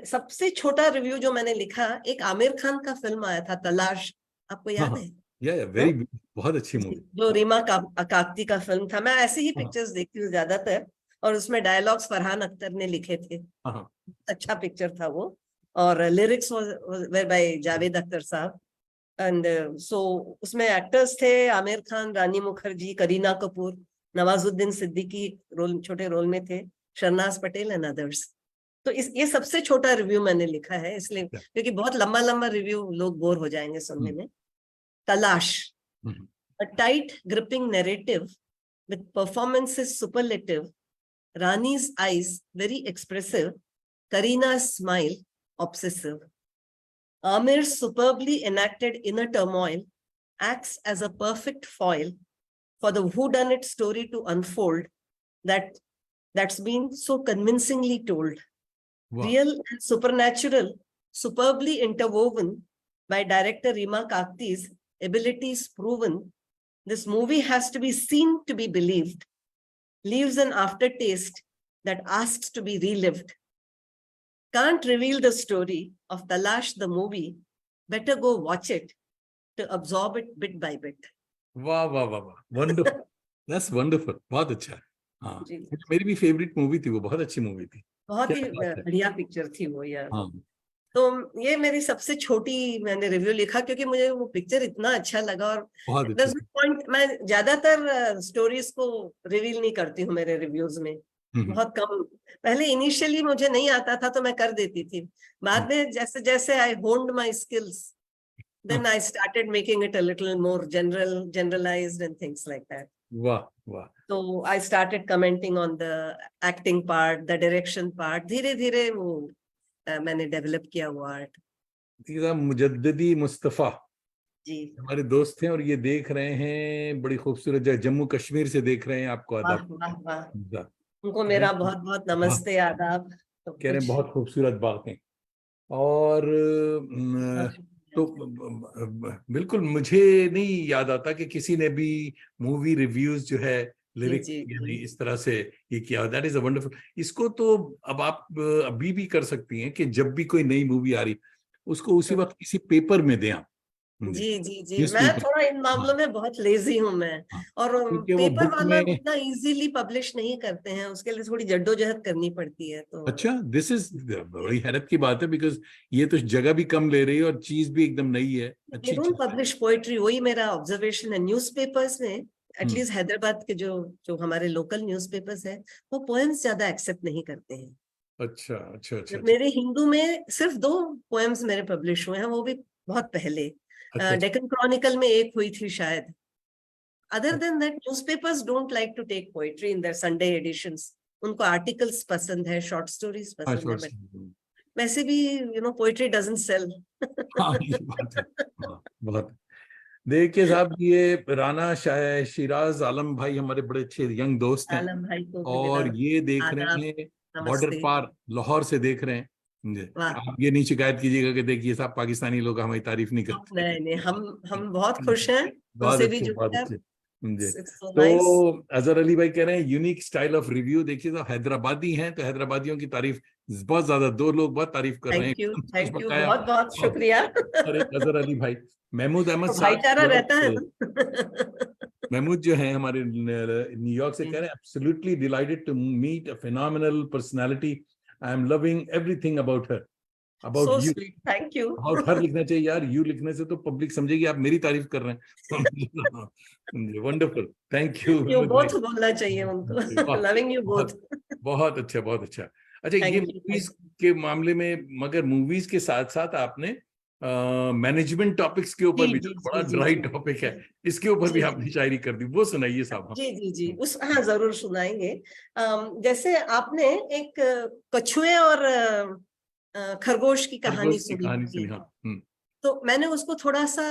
सबसे छोटा रिव्यू जो मैंने लिखा, एक आमिर खान का फिल्म आया था तलाश, आपको हाँ याद हाँ, है? या हाँ? वेरी, बहुत अच्छी जी, मूवी। जो रीमा काकती का फिल्म था। मैं ऐसे ही हाँ पिक्चर्स देखती हूँ ज्यादातर, और उसमें डायलॉग्स फरहान अख्तर ने लिखे थे। हाँ हाँ अच्छा पिक्चर था वो, और लिरिक्स वर बाय जावेद अख्तर साहब। एंड सो उसमें एक्टर्स थे आमिर खान, रानी मुखर्जी, करीना कपूर, नवाजुद्दीन सिद्दीकी रोल, छोटे रोल में थे, शरनाज पटेल एंड अदर्स। तो ये सबसे छोटा रिव्यू मैंने लिखा है, इसलिए yeah, क्योंकि बहुत लंबा लंबा रिव्यू लोग बोर हो जाएंगे सुनने हम्म, में। तलाश, हम्म, a tight gripping narrative with performances superlative, Rani's eyes very expressive, Karina's smile obsessive. Amir's superbly enacted inner turmoil acts as a perfect foil for the whodunit story to unfold that's been so convincingly told. वाह Real and supernatural, superbly interwoven by director Rima Kakti's abilities proven, this movie has to be seen to be believed, leaves an aftertaste that asks to be relived. Can't reveal the story of Talash the movie, better go watch it to absorb it bit by bit. वाह वाह वाह वाह, wonderful, that's wonderful, बहुत अच्छा है। हाँ, जी, मेरी भी फेवरेट मूवी थी वो, बहुत अच्छी मूवी थी। बहुत क्या ही बात है। बढ़िया पिक्चर थी वो यार। हाँ, तो ये मेरी सबसे छोटी मैंने रिव्यू लिखा, क्योंकि मुझे वो पिक्चर इतना अच्छा लगा। और बहुत अच्छी there's थी। no point, मैं ज्यादातर स्टोरीज को रिवील नहीं करती हूँ मेरे रिव्यूज में, हम्म, बहुत कम। पहले इनिशियली मुझे नहीं आता था तो मैं कर देती थी, हम्म, बाद में जैसे जैसे आई होन्ड माय स्किल्स, हाँ, then I started making it a little more generalized and things like that. वाह वाह। So I started commenting on the acting part, the direction part. धीरे धीरे वो मैंने डेवलप किया वो आर्ट। तीसरा मुजद्दिदी मुस्तफा जी, हमारे दोस्त हैं, और ये देख रहे हैं, बड़ी खूबसूरत जगह जम्मू कश्मीर से देख रहे हैं, आपको वाह आदाब। वाह वाह, कह उनको रहे मेरा हैं बहुत बहुत बहुत, नमस्ते आदाब। तो कह रहे हैं कुछ बहुत खूबसूरत बातें। और बहुत शुक्रिया। तो बिल्कुल मुझे नहीं याद आता कि किसी ने भी मूवी रिव्यूज जो है जी लिरिक जी यानी जी इस तरह से ये किया। That is a wonderful. इसको तो अब आप अभी भी कर सकती हैं कि जब भी कोई नई मूवी आ रही, उसको उसी वक्त किसी पेपर में दें आप, जी जी जी, न्यूज मैं पेपर। थोड़ा इन मामलों हाँ में बहुत लेजी हूँ मैं। हाँ, और क्योंकि वो पेपर बुक वाला में। इतना इजीली पब्लिश नहीं करते हैं, उसके लिए थोड़ी जद्दोजहद करनी पड़ती है। तो अच्छा, दिस इज बड़ी हैरत की बात है, बिकॉज ये तो जगह भी कम ले रही है और चीज भी एकदम नई है, दे अच्छी डोंट चीज है। पब्लिश पोएट्री, वही मेरा ऑब्जर्वेशन है। न्यूज़पेपर्स में, हम्म, एटलीस्ट हैदराबाद के जो जो हमारे लोकल न्यूज़पेपर्स है, वो पोएम्स ज्यादा एक्सेप्ट नहीं करते हैं। अच्छा अच्छा अच्छा जब अच्छा मेरे हिंदू में सिर्फ 2 पोएम्स मेरे पब्लिश हुए हैं, वो भी बहुत पहले। अच्छा अच्छा। डेक्कन क्रॉनिकल में एक हुई थी शायद, Other than that, newspapers don't like to take poetry in their Sunday editions. उनको articles पसंद है, short stories हाँ, पसंद है, short but story। वैसे भी poetry doesn't sell. हाँ, ये बात है। हाँ, बहुत। देखिए साहब, ये राना शिराज आलम भाई हमारे बड़े अच्छे यंग दोस्त हैं, आलम भाई को भी और मेरा ये देख आदाब, रहे हैं बॉर्डर नमस्ते। पार लाहौर से देख रहे हैं जी। वाह, आप ये नहीं शिकायत कीजिएगा कि देखिए साहब पाकिस्तानी लोग हमारी तारीफ नहीं करते। नहीं नहीं, हम बहुत खुश हैं बहुत उनसे भी अच्छे, बहुत जुड़कर। अच्छे जी। It's so तो nice. अजहर अली भाई कह रहे हैं यूनिक स्टाइल ऑफ रिव्यू। देखिए तो हैदराबादी हैं, तो हैदराबादियों की तारीफ बहुत ज्यादा, दो लोग बहुत तारीफ कर रहे हैं, संतोष थैंक यू, बकाया बहुत बहुत शुक्रिया। और एक अजहर अली भाई। महमूद अहमद तो साहब भाईचारा न्यूयॉर्क रहता है से, ना। महमूद जो है हमारे न्यूयॉर्क से, कह रहे हैं absolutely delighted to meet a phenomenal personality, I am loving everything about her, about So you. sweet, thank you. About her लिखना चाहिए यार, यू लिखने से तो पब्लिक समझेगी आप मेरी तारीफ कर रहे हैं। Wonderful, thank you You Mahmood भाई। both बोलना चाहिए उनको। वाह, Loving you both. बहुत बहुत अच्छा, बहुत अच्छा। अच्छा, ये Thank you. मूवीज के मामले में, मगर मूवीज के साथ साथ आपने मैनेजमेंट टॉपिक्स के ऊपर जी भी, जी जो बड़ा जी जी ड्राई जी टॉपिक है, इसके ऊपर भी जी आपने शायरी कर दी, वो सुनाइए साहब। जी जी जी उस हाँ, जरूर सुनाएंगे। जैसे आपने एक कछुए और खरगोश की कहानी खरगोश की सुनी कहानी सुनी, होगी, हाँ। तो मैंने उसको थोड़ा सा,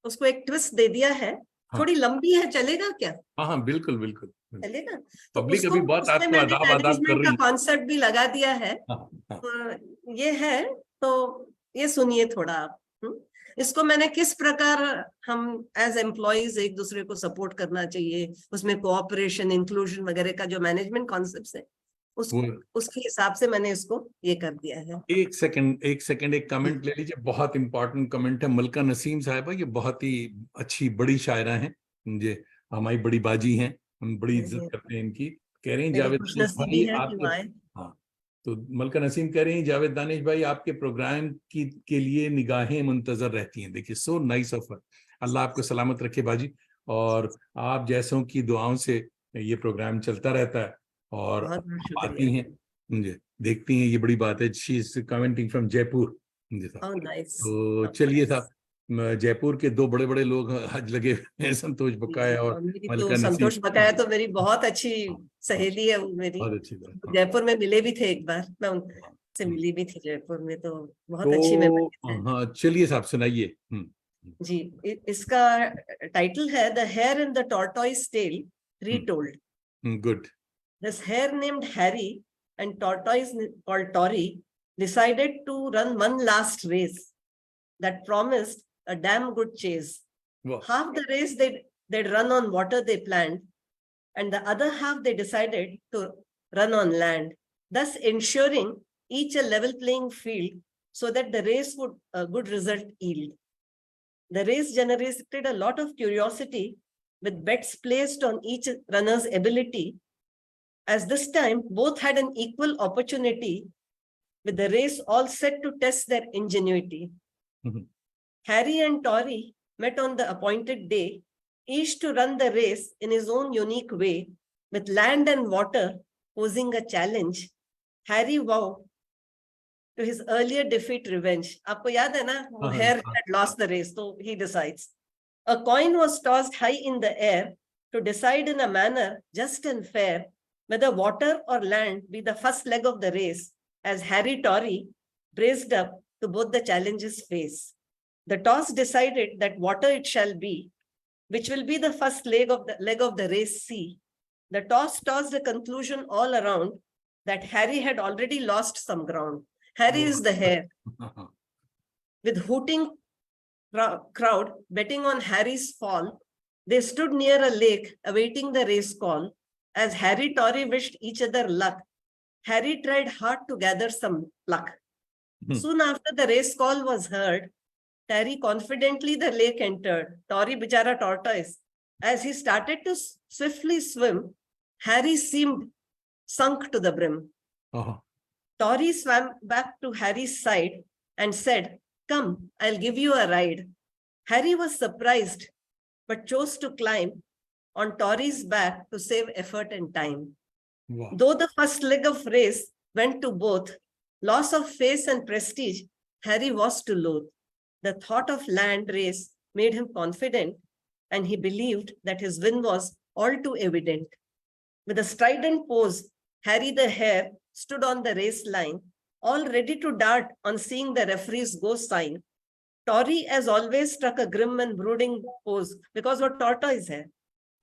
उसको एक ट्विस्ट दे दिया है। हाँ थोड़ी लंबी है, चलेगा क्या? हाँ हाँ, बिल्कुल बिल्कुल। चलेगा। तो पब्लिक उसको, अभी बहुत उसमें आपको मैंने आदाब आदाब कर मैनेजमेंट का रही। कॉन्सेप्ट भी लगा दिया है। हाँ हाँ ये है, तो ये सुनिए थोड़ा आप। इसको मैंने किस प्रकार हम एज एम्प्लॉइज एक दूसरे को सपोर्ट करना चाहिए, उसमें कोऑपरेशन, इंक्लूजन वगैरह का जो मैनेजमेंट कॉन्सेप्ट है, वो उसके हिसाब से मैंने इसको ये कर दिया है। एक सेकंड, एक सेकंड, एक कमेंट ले लीजिए, बहुत इंपॉर्टेंट कमेंट है। मलका नसीम साहिबा, ये बहुत ही अच्छी बड़ी शायरा हैं, ये हमारी बड़ी बाजी हैं, हम बड़ी इज्जत करते हैं इनकी। कह रही हैं मेरी जावेद दानिश खुशनसीबी भाई है कि आपके, वो आए। हाँ, तो मलका नसीम कह रही हैं जावेद दानिश भाई आपके प्रोग्राम की के लिए निगाहें मुंतजर रहती हैं। देखिए, सो नाइस ऑफ हर। अल्लाह आपको सलामत रखे बाजी, और आप जैसों की दुआओं से ये प्रोग्राम चलता रहता है, और बहुत बहुत आप शुक्रिया। आती हैं मुझे, देखती हैं, ये बड़ी बात है। She is commenting from Jaipur ji साहब। Oh nice. तो चलिए साहब, जयपुर के दो बड़े बड़े लोग हज लगे हुए हैं, संतोष बकाया और और मेरी तो मलका नसीम। संतोष बकाया तो मेरी बहुत अच्छी हाँ, हाँ, सहेली है वो मेरी। बहुत अच्छी बात। हाँ, जयपुर में मिले भी थे एक बार, मैं हाँ, उनसे हाँ। मिली भी थी जयपुर में, तो बहुत अच्छी तो मेमोरीज है। हाँ, चलिए साहब सुनाइए। जी, इसका टाइटल है the hare in the tortoise tale retold. Good. This hare named Harry and tortoise called Tori decided to run one last race that promised a damn good chase. वाह, Half the race they'd run on water they planned, and the other half they decided to run on land, thus ensuring each a level playing field so that the race would a good result yield. The race generated a lot of curiosity with bets placed on each runner's ability, as this time both had an equal opportunity, with the race all set to test their ingenuity. Harry and Tori met on the appointed day, each to run the race in his own unique way, with land and water posing a challenge. Harry vowed to his earlier defeat revenge. आपको याद है ना, Hare had lost the race, so he decides. A coin was tossed high in the air to decide in a manner just and fair whether water or land be the first leg of the race, as Harry Tori braced up to both the challenges face. The toss decided that water it shall be, which will be the first leg of the race C. The toss tossed a conclusion all around that Harry had already lost some ground. Harry is the hare. With hooting crowd betting on Harry's fall, they stood near a lake awaiting the race call. As Harry Tori wished each other luck, Harry tried hard to gather some pluck. Soon after the race call was heard, Harry confidently the lake entered. Tori bichara tortoise. As he started to swiftly swim, Harry seemed sunk to the brim. Tori swam back to Harry's side and said, "Come, I'll give you a ride." Harry was surprised, but chose to climb on Tori's back to save effort and time. Wow. Though the first leg of race went to both, loss of face and prestige, Harry was to loathe. The thought of land race made him confident and he believed that his win was all too evident. With a strident pose, Harry the Hare stood on the race line, all ready to dart on seeing the referee's go sign. Tory, as always, struck a grim and brooding pose because वो tortoise है.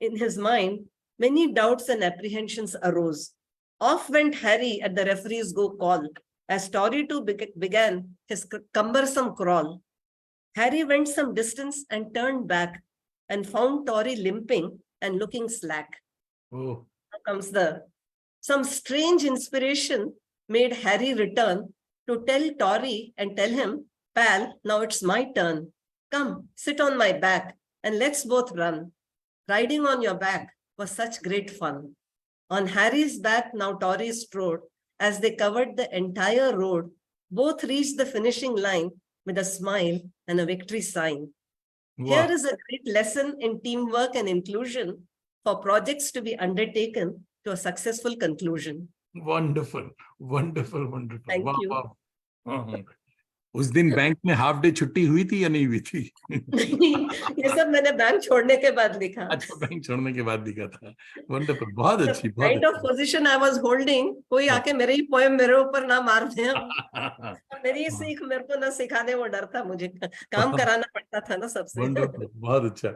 In his mind, many doubts and apprehensions arose. Off went Harry at the referee's go call, as Tory too began his cumbersome crawl. Harry went some distance and turned back and found Tory limping and looking slack. Oh, Now comes some strange inspiration made Harry return to tell Tory and tell him, pal, now it's my turn. Come, sit on my back and let's both run. Riding on your back was such great fun. On Harry's back now Tory strode. As they covered the entire road, both reached the finishing line with a smile and a victory sign. wow. Here is a great lesson in teamwork and inclusion for projects to be undertaken to a successful conclusion. Wonderful, wonderful, wonderful. Thank वाह, you. वाह. हाँ. उस दिन bank में half day छुट्टी हुई थी या नहीं हुई थी? ये सब मैंने बैंक छोड़ने के बाद लिखा. अच्छा, बैंक छोड़ने के बाद लिखा था. वंडरफुल, बहुत अच्छी, बहुत kind of position I was holding, कोई आके मेरे ही पोएम मेरे ऊपर ना मार दे. मेरी सीख मेरे को ना सिखाने, वो डर था, मुझे काम कराना पड़ता था ना सबसे. वंडरफुल, बहुत अच्छा.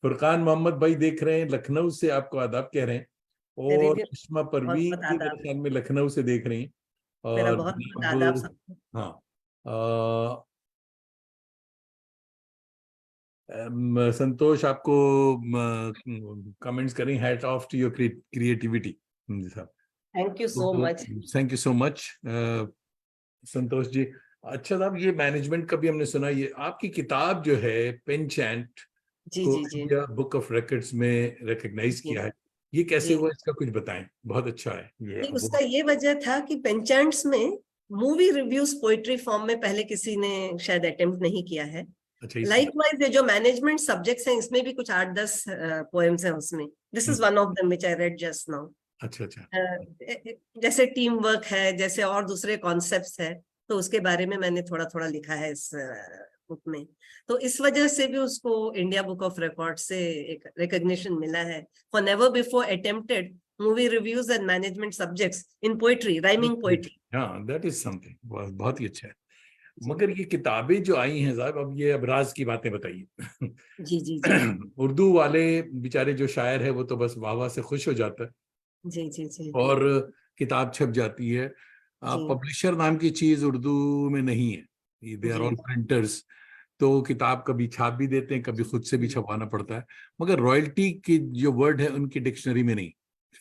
फुरकान मोहम्मद भाई देख रहे हैं, लखनऊ से आपको आदाब कह रहे हैं. और सुषमा परवीन भी मेरे ख्याल में लखनऊ से देख रही हैं. मेरा और बहुत बहुत आदाब सबको. हाँ, संतोष आपको कमेंट्स करें. Hat off to your creativity. Thank you so much. Thank you so much Santosh ji. अच्छा साहब, ये मैनेजमेंट का भी हमने सुना, ये आपकी किताब जो है पेनचैंट को इंडिया बुक ऑफ रिकॉर्ड्स में रिकॉग्नाइज किया है, ये कैसे हुआ, इसका कुछ बताएं. बहुत अच्छा है ये. उसका ये वजह था कि पेनचैंट्स में मूवी रिव्यूज पोएट्री फॉर्म में पहले किसी ने शायद अटेम्प्ट नहीं किया है. लाइकवाइज ये जो मैनेजमेंट सब्जेक्ट्स हैं, इसमें भी कुछ 8-10 पोएम्स हैं उसमें. This is one of them which I read just now. अच्छा अच्छा. जैसे टीम वर्क है, जैसे और दूसरे कॉन्सेप्ट्स है, तो उसके बारे में मैंने थोड़ा थोड़ा लिखा है इस बुक में. तो इस वजह से भी उसको इंडिया बुक ऑफ रिकॉर्ड से एक रिकॉग्निशन मिला है for never before attempted movie reviews and management subjects in poetry, rhyming poetry. हाँ, दैट इज समथिंग. बहुत ही अच्छा है. मगर ये किताबें जो आई हैं साहब, अब ये अबराज की बातें बताइए. जी जी जी. उर्दू वाले बेचारे जो शायर है वो तो बस वाह वाह से खुश हो जाता है. जी जी जी. और किताब छप जाती है. पब्लिशर नाम की चीज उर्दू में नहीं है. They are all printers. तो किताब कभी छाप भी देते हैं, कभी खुद से भी छपवाना पड़ता है. मगर रॉयल्टी की जो वर्ड है उनकी डिक्शनरी में नहीं.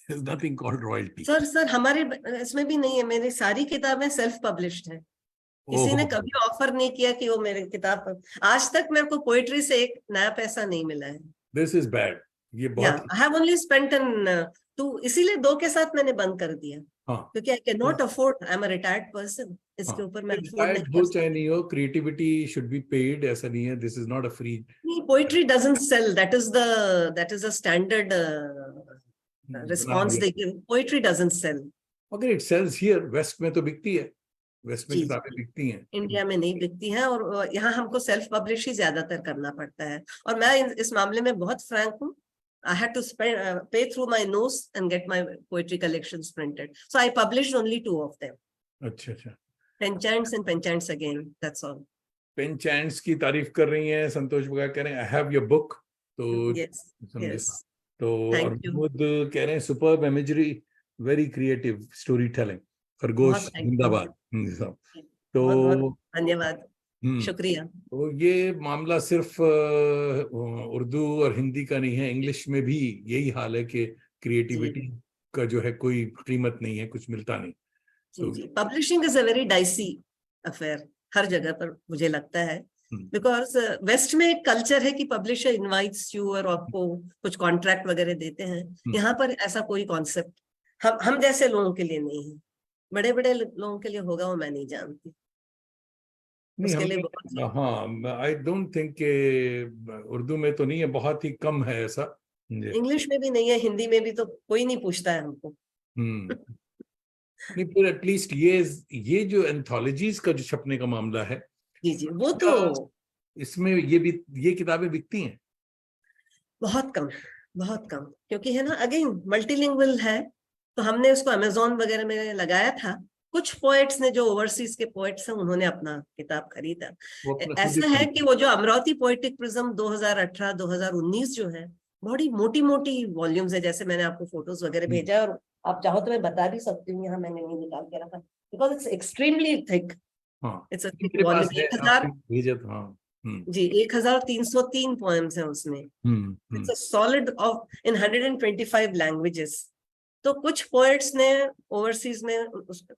There's nothing called royalty. Sir हमारे इसमें भी नहीं है. मेरी सारी किताबें सेल्फ पब्लिश्ड है. किसी ने कभी ऑफर नहीं किया कि वो मेरे किताब, आज तक मेरे को पोएट्री से एक नया पैसा नहीं मिला है. This is bad. ये बहुत. I have only spent two, इसीलिए 2 के साथ मैंने बंद कर दिया. हाँ. क्योंकि I cannot afford. I'm a retired person. इसके ऊपर मैं retired हो चाहे नहीं हो, creativity should be paid. ऐसा नहीं है. This is not a free. Poetry doesn't sell. That is the standard response they give. Poetry doesn't sell. मगर it sells here. West में तो बिकती है. वेस्ट में किताबें बिकती हैं, इंडिया में नहीं बिकती हैं. और यहाँ हमको सेल्फ पब्लिश ही ज्यादातर करना पड़ता है. और मैं इस मामले में बहुत फ्रैंक हूँ. I had to pay through my nose and get my poetry collections printed. So I published only 2 of them. अच्छा अच्छा. Penchants and Penchants again. That's all. Penchants की तारीफ कर रही हैं संतोष बघेल, कह रहे हैं I have your book. तो yes. तो और खुद कह रहे हैं superb imagery, very creative storytelling. खरगोश जिंदाबाद. तो धन्यवाद, शुक्रिया. तो ये मामला सिर्फ उर्दू और हिंदी का नहीं है, इंग्लिश में भी यही हाल है कि क्रिएटिविटी का जो है कोई कीमत नहीं है, कुछ मिलता नहीं. Publishing is a very dicey affair हर जगह पर, मुझे लगता है. बिकॉज वेस्ट में एक कल्चर है कि पब्लिशर इनवाइट्स यू और आपको कुछ कॉन्ट्रैक्ट वगैरह देते हैं. यहाँ पर ऐसा कोई कॉन्सेप्ट हम जैसे लोगों के लिए नहीं है. बड़े बड़े लोगों के लिए होगा, वो मैं नहीं जानती. हाँ, आई डोंट थिंक उर्दू में तो नहीं है, बहुत ही कम है ऐसा. इंग्लिश में भी नहीं है, हिंदी में भी तो कोई नहीं पूछता है हमको. नहीं, फिर एटलीस्ट ये जो एंथोलॉजीज का जो छपने का मामला है, जी जी, वो तो इसमें ये किताबें बिकती हैं. बहुत कम, बहुत कम, क्योंकि है ना, अगेन मल्टीलिंगुअल है, तो हमने उसको अमेजोन वगैरह में लगाया था। कुछ पोएट्स ने, जो ओवरसीज के पोएट्स हैं, उन्होंने अपना किताब खरीदा। वो अपना खुद ही ऐसा है कि खरीदा। वो जो अमरावती पोएटिक प्रिज्म 2018-2019 जो है, बड़ी मोटी मोटी वॉल्यूम्स है, जैसे मैंने आपको फोटोज वगैरह भेजा है, और आप चाहो तो मैं बता भी सकती हूँ, यहाँ मैंने नहीं निकाल के रखा, बिकॉज इट्स एक्सट्रीमली थिक। हाँ, इट्स अ थिक मेरे पास वॉल्यूम। है, 1000, आपने भेजा था। हाँ। जी, 1303 पोएम्स हैं उसमें। It's a solid of in 125 languages. तो कुछ पोएट्स ने ओवरसीज में,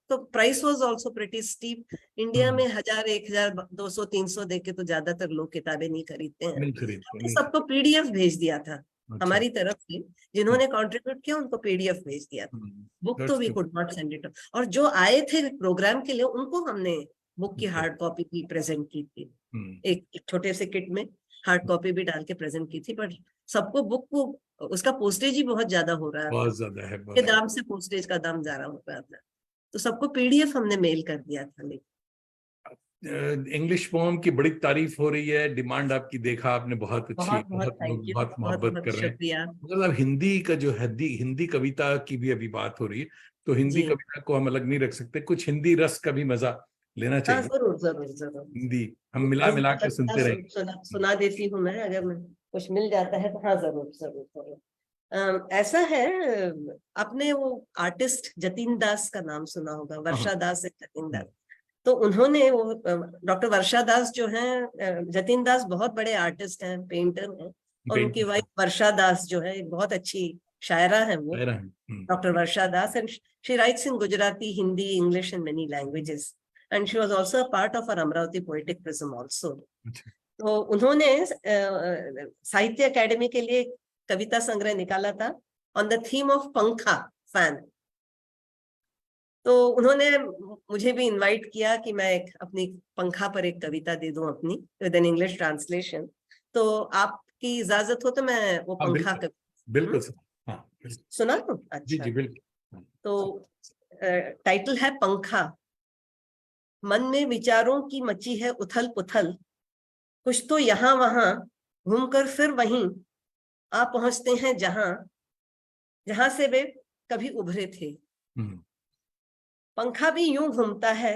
तो price was also pretty steep. India में 1000, 1000, 200, 300 देके तो ज्यादातर लोग किताबें नहीं खरीदते हैं। नहीं खरीदते, हमने नहीं। सबको पीडीएफ भेज दिया था, अच्छा। हमारी तरफ से जिन्होंने कंट्रीब्यूट किया उनको पीडीएफ भेज दिया था। बुक तो that's we good. Could not send it, और जो आए थे प्रोग्राम के लिए उनको हमने बुक की हार्ड कॉपी भी प्रेजेंट की थी। एक छोटे से किट में हार्ड कॉपी भी डाल के प्रेजेंट की थी, पर सबको बुक को, उसका पोस्टेज ही बहुत ज्यादा हो रहा था, बहुत ज्यादा है, के बहुत दाम से पोस्टेज का दाम ज्यादा हो रहा था, तो सबको पीडीएफ हमने मेल कर दिया था। लेकिन इंग्लिश पोम की बड़ी तारीफ हो रही है, डिमांड आपकी देखा आपने, बहुत अच्छी, बहुत बहुत बहुत लोग थैंक यू, बहुत बहुत मोहब्बत बहुत कर रहे हैं। शुक्रिया। मतलब हिंदी का जो हिंदी कविता की भी अभी बात हो रही है, तो हिंदी जी कविता को हम अलग नहीं रख सकते, कुछ हिंदी रस का भी मजा लेना हाँ, चाहिए। जरूर जरूर जरूर। हिंदी हम मिला मिला के सुनते रहेंगे। सुना देती हूँ मैं, अगर मैं कुछ मिल जाता है तो। हाँ, जरूर जरूर जरूर। ऐसा है, आपने वो आर्टिस्ट जतिन दास का नाम सुना होगा, हाँ। वर्षा दास है, जतिन दास। तो उन्होंने वो, डॉक्टर वर्षा दास जो हैं, जतिन दास बहुत बड़े आर्टिस्ट हैं, पेंटर हैं, और उनकी वाइफ वर्षा दास जो है, एक बहुत अच्छी शायरा है वो, doctor Varsha Das, and she writes in Gujarati, Hindi, English and many languages, and she was also a part of our Amravati Poetic Prism also. तो उन्होंने साहित्य अकेडमी के लिए कविता संग्रह निकाला था ऑन द थीम ऑफ पंखा, फैन। तो उन्होंने मुझे भी इनवाइट किया कि मैं एक अपनी पंखा पर एक कविता दे दूं अपनी, विद एन इंग्लिश ट्रांसलेशन। तो आपकी इजाजत हो तो मैं वो हाँ, पंखा बिल्कुल बिल्कुल सर। हाँ, सुना दूं? जी अच्छा, जी बिल्कुल। तो टाइटल है पंखा। मन में विचारों की मची है उथल पुथल, कुछ तो यहाँ वहां घूमकर फिर वहीं आ पहुंचते हैं जहां जहां से वे कभी उभरे थे। पंखा भी यूं घूमता है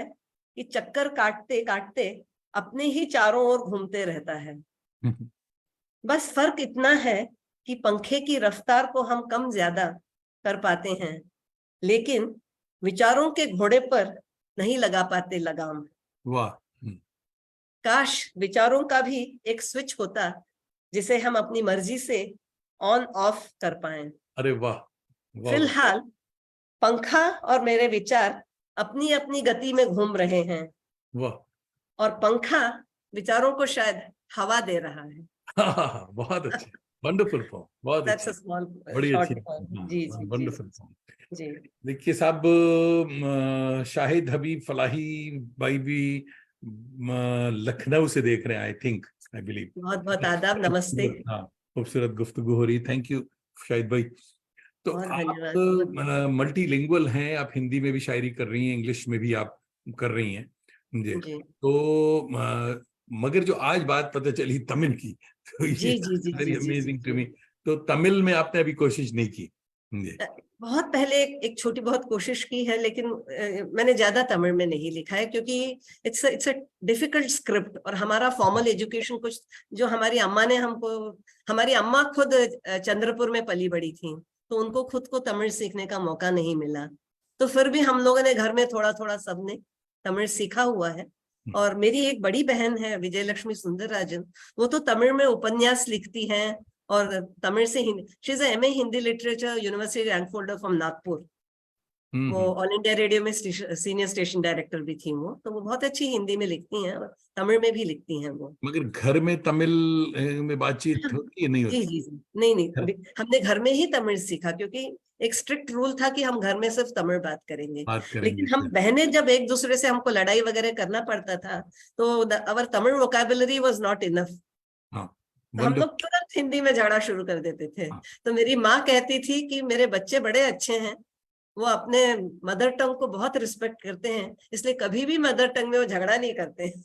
कि चक्कर काटते काटते अपने ही चारों ओर घूमते रहता है। बस फर्क इतना है कि पंखे की रफ्तार को हम कम ज्यादा कर पाते हैं, लेकिन विचारों के घोड़े पर नहीं लगा पाते लगाम। वाह। काश विचारों का भी एक स्विच होता जिसे हम अपनी मर्जी से ऑन ऑफ कर पाएं। अरे वाह, वाह। फिलहाल पंखा और मेरे विचार अपनी अपनी गति में घूम रहे हैं, वाह। और पंखा विचारों को शायद हवा दे रहा है। बहुत अच्छे, वंडरफुल फॉर्म, बहुत That's अच्छी, a small बड़ी अच्छी। short poem. जी जी जी वंडरफुल फॉर्म। जी। देखिए साहब, शाहिद हबीब फलाही भाई भी लखनऊ से देख रहे हैं, आई थिंक, आई बिलीव। बहुत बहुत आदाब, नमस्ते। हाँ, खूबसूरत गुफ्तगू हो रही, थैंक यू शाहिद भाई। तो बहुत आप धन्यवाद। मल्टीलिंगुअल हैं, आप हिंदी में भी शायरी कर रही हैं, इंग्लिश में भी आप कर रही हैं जी। जी तो मगर जो आज बात पता चली तमिल की, तो ये जी जी जी वेरी जी जी अमेजिंग टू जी। मी। तो तमिल में आपने अभी कोशिश नहीं की जी? बहुत पहले एक छोटी बहुत कोशिश की है, लेकिन मैंने ज्यादा तमिल में नहीं लिखा है, क्योंकि इट्स अ डिफिकल्ट स्क्रिप्ट, और हमारा फॉर्मल एजुकेशन कुछ, जो हमारी अम्मा ने हमको, हमारी अम्मा खुद चंद्रपुर में पली बड़ी थी, तो उनको खुद को तमिल सीखने का मौका नहीं मिला। तो फिर भी हम लोगों ने घर में थोड़ा थोड़ा सबने तमिल सीखा हुआ है। और मेरी एक बड़ी बहन है विजय लक्ष्मी सुंदरराजन, वो तो तमिल में उपन्यास लिखती हैं, और तमिल से Hindi, she is MA Hindi literature, university rank holder from Nagpur. वो ऑल इंडिया रेडियो में सीनियर स्टेशन डायरेक्टर भी थी वो, तो वो बहुत अच्छी हिंदी में लिखती हैं, और तमिल में भी लिखती हैं वो। मगर घर में तमिल में बातचीत होती है, नहीं जी होती? जी जी, नहीं नहीं, हमने घर में ही तमिल सीखा, क्योंकि एक स्ट्रिक्ट रूल था कि हम घर में सिर्फ तमिल बात करेंगे। बात करेंगे लेकिन हम बहनें जब एक दूसरे से, हमको लड़ाई वगैरह करना पड़ता था, तो our Tamil vocabulary was not enough, हाँ, तो हम लोग तुरंत हिंदी में झगड़ा शुरू कर देते थे। तो मेरी माँ कहती थी कि मेरे बच्चे बड़े अच्छे हैं, वो अपने मदर टंग को बहुत रिस्पेक्ट करते हैं, इसलिए कभी भी मदर टंग में वो झगड़ा नहीं करते हैं।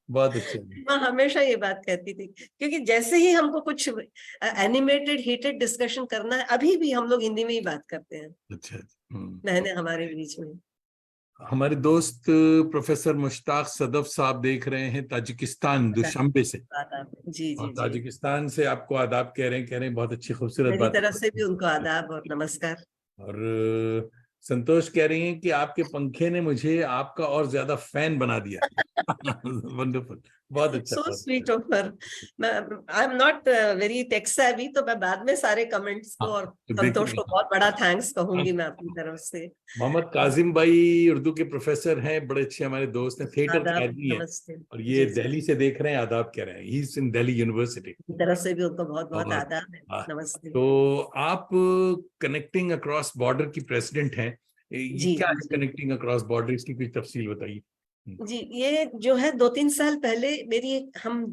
बहुत अच्छा। मैं हमेशा ये बात कहती थी, क्योंकि जैसे ही हमको कुछ एनिमेटेड हीटेड डिस्कशन करना है, अभी भी हम लोग हिंदी में ही बात करते हैं, अच्छा। बहनें हमारे बीच में। हमारे दोस्त प्रोफेसर मुश्ताक सदफ साहब देख रहे हैं ताजिकिस्तान दुशांबे से, जी और जी जी, ताजिकिस्तान से आपको आदाब कह रहे हैं, बहुत अच्छी खूबसूरत मेरी बात। तरफ से भी उनको आदाब और नमस्कार। और संतोष कह रही हैं कि आपके पंखे ने मुझे आपका और ज्यादा फैन बना दिया। वंडरफुल, बहुत अच्छा, सो बहुत स्वीट अच्छा। Of her. I am not very tech savvy, तो मैं बाद में सारे कमेंट्स को हाँ, और तो संतोष को देखिए, बहुत बड़ा थैंक्स कहूंगी मैं अपनी तरफ से। मोहम्मद काजिम भाई उर्दू के प्रोफेसर हैं, बड़े अच्छे हमारे दोस्त हैं, थिएटर के आदाब, आदमी हैं, नमस्ते। और जी ये जी, दिल्ली से देख रहे हैं, आदाब कह रहे हैं, he is in Delhi university. मेरी तरफ से भी उनको बहुत बहुत और आदाब है, हाँ, नमस्ते। तो आप कनेक्टिंग अक्रॉस बॉर्डर की प्रेसिडेंट हैं, ये जी क्या जी है जी कनेक्टिंग अक्रॉस बॉर्डर, इसकी कुछ तफसील बताइए। जी, ये जो है 2-3 साल पहले हम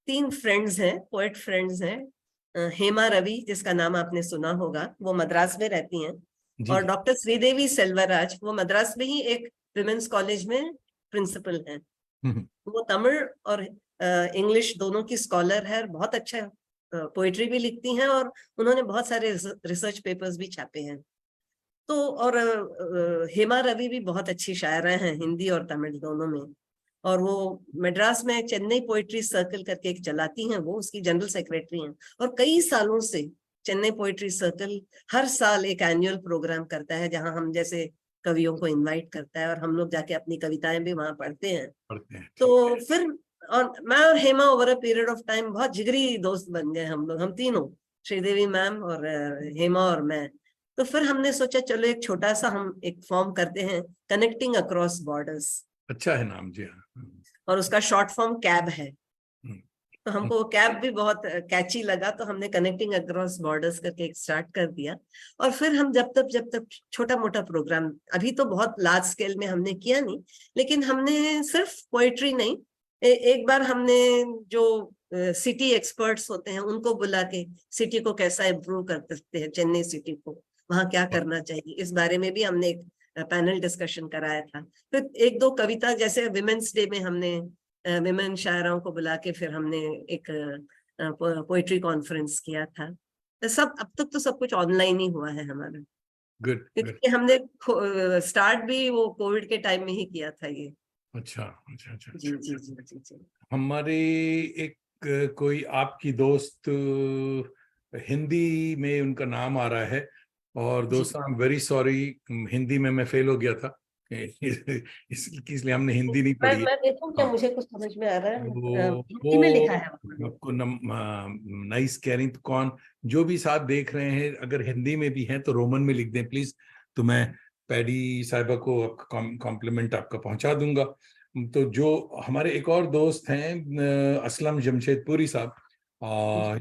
3 फ्रेंड्स हैं, पोएट फ्रेंड्स हैं। हेमा रवि, जिसका नाम आपने सुना होगा, वो मद्रास में रहती हैं, जी और जी। डॉक्टर श्रीदेवी सेल्वराज, वो मद्रास में ही एक विमेंस कॉलेज में प्रिंसिपल हैं। हम्म, वो तमिल और इंग्लिश दोनों की स्कॉलर है, और बहुत अच्छा पोएट्री भी लिखती हैं, और उन्होंने बहुत सारे रिसर्च पेपर्स भी छापे हैं। तो और हेमा रवि भी बहुत अच्छी शायरा हैं, हिंदी और तमिल दोनों में। और वो मद्रास में चेन्नई पोइट्री सर्कल करके एक चलाती हैं, वो उसकी जनरल सेक्रेटरी हैं। और कई सालों से चेन्नई पोइट्री सर्कल हर साल एक एनुअल प्रोग्राम करता है, जहां हम जैसे कवियों को इनवाइट करता है, और हम लोग जाके अपनी कविताएं भी वहां पढ़ते हैं। पढ़ते हैं, ठीक। तो फिर, और मैं और Hema over a period of time बहुत जिगरी दोस्त बन गए हम लोग, हम तीनों, श्रीदेवी मैम और हेमा और मैं। तो फिर हमने सोचा चलो एक छोटा सा हम एक फॉर्म करते हैं, कनेक्टिंग अक्रॉस बॉर्डर्स, अच्छा है नाम, जी हाँ। और उसका शॉर्ट फॉर्म कैब है। हम्म, तो हमको वो कैब भी बहुत कैची लगा, तो हमने कनेक्टिंग अक्रॉस बॉर्डर्स करके एक स्टार्ट कर दिया। और फिर हम जब तक छोटा मोटा प्रोग्राम, अभी तो बहुत लार्ज स्केल में हमने किया नहीं, लेकिन हमने सिर्फ पोएट्री नहीं, एक बार हमने जो सिटी एक्सपर्ट्स होते हैं उनको बुला के सिटी को कैसा इम्प्रूव कर सकते हैं, चेन्नई सिटी को वहां क्या करना चाहिए, इस बारे में भी हमने एक पैनल डिस्कशन कराया था। फिर एक दो कविता, जैसे विमेंस डे में हमने विमेन शायराओं को बुला के फिर हमने एक पोएट्री कॉन्फ्रेंस किया था। तो सब, अब तक तो सब कुछ ऑनलाइन ही हुआ है हमारा, गुड गुड। क्योंकि हमने स्टार्ट भी वो कोविड के टाइम में ही किया था ये। अच्छा अच्छा अच्छा जी अच्छा। जी जी जी जी। हमारे एक कोई आपकी दोस्त, हिंदी में उनका नाम आ रहा है, और जी, दोस्तों I am very sorry, Hindi में मैं फेल हो गया था। इसलिए हमने हिंदी नहीं पढ़ी है। मैं देखूं क्या हाँ, मुझे कुछ समझ में आ रहा है, वो हिंदी में लिखा है उन्होंने। आपको नाइस कह रही, तो कौन, जो भी साथ देख रहे हैं अगर हिंदी में भी हैं तो रोमन में लिख दें प्लीज, तो मैं पैडी साहिबा को आपका कॉम्प्लीमेंट आपका पहुंचा दूंगा। तो जो हमारे एक और दोस्त हैं, असलम जमशेदपुरी साहब,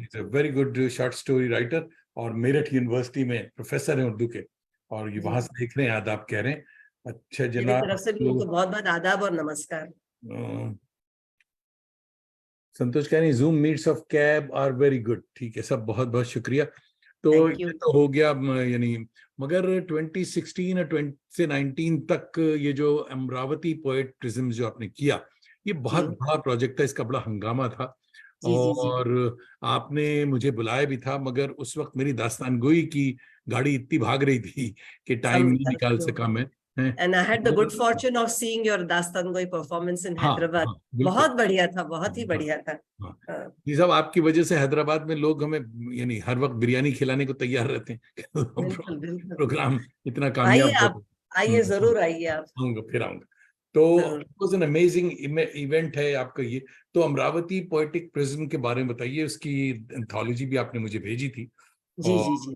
is a very good short story writer, और मेरठ यूनिवर्सिटी में प्रोफेसर हैं उर्दू के, और ये जी, वहां से देख रहे हैं, आदाब कह रहे हैं। अच्छा मेरी जनाब, तरफ से भी तो उनको बहुत बहुत आदाब और नमस्कार। संतोष कह रहे हैं Zoom meets of cab are very good, ठीक है, सब बहुत बहुत शुक्रिया। तो थैंक ये यू। तो हो गया, यानी मगर 2016 और 2019 तक ये जो अमरावती पोएट्रिज्म जो आपने किया, ये जी बहुत बड़ा प्रोजेक्ट था, इसका बड़ा हंगामा था, जी जी जी और आपने मुझे बुलाया भी था, मगर उस वक्त मेरी दास्तानगोई की गाड़ी इतनी भाग रही थी कि टाइम नहीं निकाल समझ। सका मैं, हैं। And I had the good मगर fortune of seeing your दास्तानगोई performance in हाँ Hyderabad. हाँ बिल्कुल। बहुत बढ़िया था, बहुत ही हाँ बढ़िया था। हाँ। हाँ, जी साहब, आपकी वजह से हैदराबाद में लोग हमें यानी हर वक्त बिरयानी खिलाने को तैयार रहते हैं। बिल्कुल बिल्कुल। प्रोग्राम इतना आइए कामयाब आप, हो। आइए जरूर आइए आप, आऊंगा, फिर आऊंगा। तो जरूर। वाज एन अमेजिंग इवेंट है आपका ये। तो अमरावती पोएटिक प्रिज्म के बारे में बताइए, उसकी एंथोलॉजी भी आपने मुझे भेजी थी, जी जी जी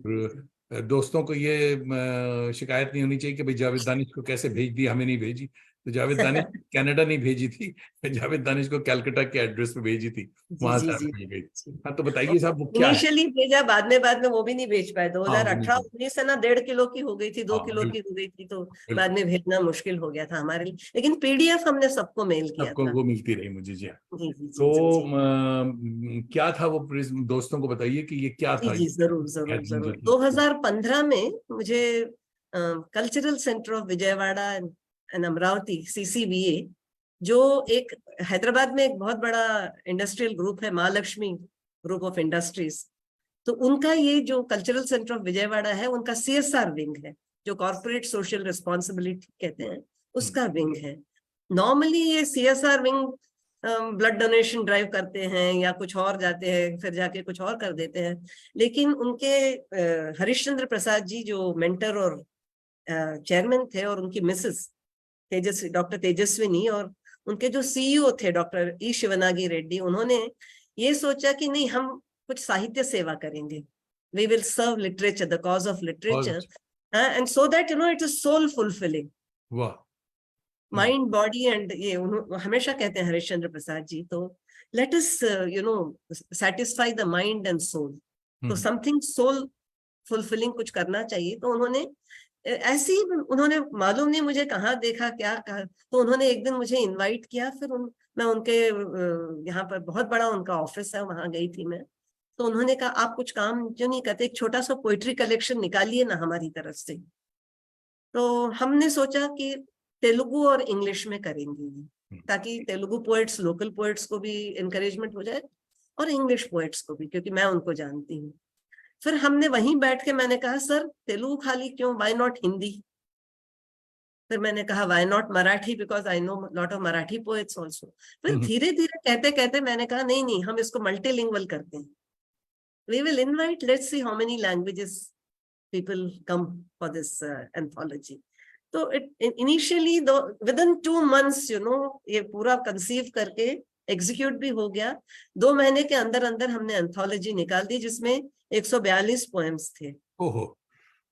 और दोस्तों को ये शिकायत नहीं होनी चाहिए कि भाई जावेद दानिश को कैसे भेज दी, हमें नहीं भेजी। तो जावेद दानिश कनाडा नहीं भेजी थी, जावेद दानिश को कलकत्ता के एड्रेस पे भेजी थी, जी वहां जी से जी हमें मिल गई। जी। हाँ, तो बताइए साहब वो क्या है। इनिशियली भेजा, बाद में वो भी नहीं भेज पाए। हाँ वो नहीं, 2018-19 से ना 1.5 किलो की हो गई थी, 2 किलो की बिल्कुल हो गई थी, तो बाद बिल्कुल, में भेजना मुश्किल हो गया था हमारे लिए, लेकिन पीडीएफ हमने सबको मेल किया सबको था। वो मिलती रही मुझे, जी हाँ। जी जी तो जी जी जी क्या था वो प्रिज्म, दोस्तों को बताइए कि ये क्या जी था, जी, ये जरूर क्या जरूर दिन जो जरूर। था। 2015 में मुझे cultural centre of Vijayawada and Amravati, CCVA, जो एक हैदराबाद में एक बहुत बड़ा इंडस्ट्रियल ग्रुप है, महालक्ष्मी ग्रुप ऑफ इंडस्ट्रीज, तो उनका ये जो कल्चरल सेंटर ऑफ विजयवाड़ा है, उनका CSR विंग है, जो कॉर्पोरेट सोशल रिस्पॉन्सिबिलिटी कहते हैं, उसका विंग है। नॉर्मली ये CSR wing blood donation drive करते हैं या कुछ और जाते हैं, फिर जाके कुछ और कर देते हैं, लेकिन उनके हरिश्चंद्र प्रसाद जी जो मेंटर और चेयरमैन थे, और उनकी मिसेस तेजस्वी, डॉक्टर तेजस्विनी, और उनके जो CEO थे डॉक्टर E शिवनागी रेड्डी, उन्होंने ये सोचा कि नहीं, हम कुछ साहित्य सेवा करेंगे, we will serve literature, the cause of literature, and so that it is soul fulfilling, वाह, माइंड बॉडी एंड ये हमेशा कहते हैं हरिश्चंद्र प्रसाद जी, तो let us satisfy the mind and soul, तो समथिंग सोल फुलफिलिंग कुछ करना चाहिए। तो उन्होंने ऐसे ही, उन्होंने मालूम नहीं मुझे कहाँ देखा, क्या कहा, तो उन्होंने एक दिन मुझे इनवाइट किया, फिर मैं उनके यहाँ पर बहुत बड़ा उनका ऑफिस है, वहां गई थी मैं, तो उन्होंने कहा आप कुछ काम क्यों नहीं करते, एक छोटा सा पोइट्री कलेक्शन निकालिए ना हमारी तरफ से। तो हमने सोचा कि तेलुगु और इंग्लिश में करेंगे, ताकि तेलुगु पोएट्स, लोकल पोएट्स को भी एनकरेजमेंट हो जाए और इंग्लिश पोएट्स को भी, क्योंकि मैं उनको जानती हूँ। फिर हमने वहीं बैठ के मैंने कहा सर तेलुगु खाली क्यों, व्हाई नॉट हिंदी? फिर मैंने कहा why not Marathi, because I know lot of Marathi poets also. फिर धीरे धीरे कहते कहते मैंने कहा नहीं नहीं, हम इसको मल्टीलिंगुअल करते हैं, we will invite, let's see how many languages people come for this anthology. So it initially within 2 months ये पूरा कंसीव करके एग्जीक्यूट भी हो गया। 2 महीने के अंदर अंदर हमने एंथोलॉजी निकाल दी, जिसमें 142 पोएम्स थे। ओहो,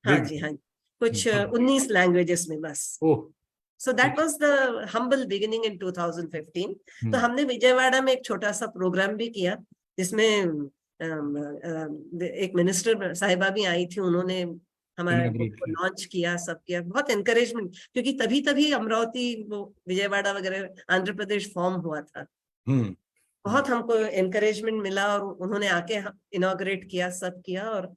हाँ जी, हाँ, कुछ 19 लैंग्वेजेस में बस। So that was the humble beginning in 2015. तो हमने विजयवाड़ा में एक छोटा सा प्रोग्राम भी किया, जिसमें एक मिनिस्टर साहिबा भी आई थी, उन्होंने हमारे बुक को लॉन्च किया, सब किया, बहुत एनकरेजमेंट, क्योंकि तभी अमरावती, वो विजयवाड़ा वगैरह आंध्र प्रदेश फॉर्म हुआ था। बहुत हमको एनकरेजमेंट मिला, और उन्होंने आके इनॉग्रेट किया, सब किया। और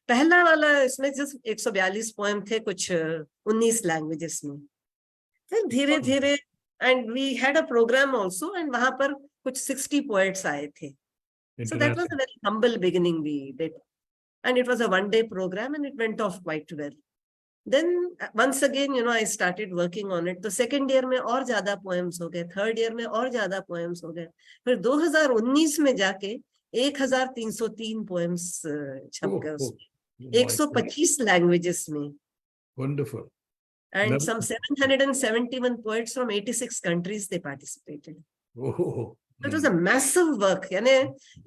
पहला वाला इसमें सिर्फ 142 पोएम थे, कुछ 19 लैंग्वेजेस में। फिर धीरे धीरे, and we had a program also, एंड वहां पर कुछ 60 पोएट्स आए थे। So that was a very humble beginning we did, and it was a one-day program, and it went off quite well. Then once again, I started working on it. तो second year में और ज्यादा poems हो गए, third year में और ज्यादा poems हो गए, फिर 2019 में जाके 1303 poems छप गए उसमें, 125 languages में। Wonderful. And some 771 poets from 86 countries they participated. Oh. It was a massive work. यानी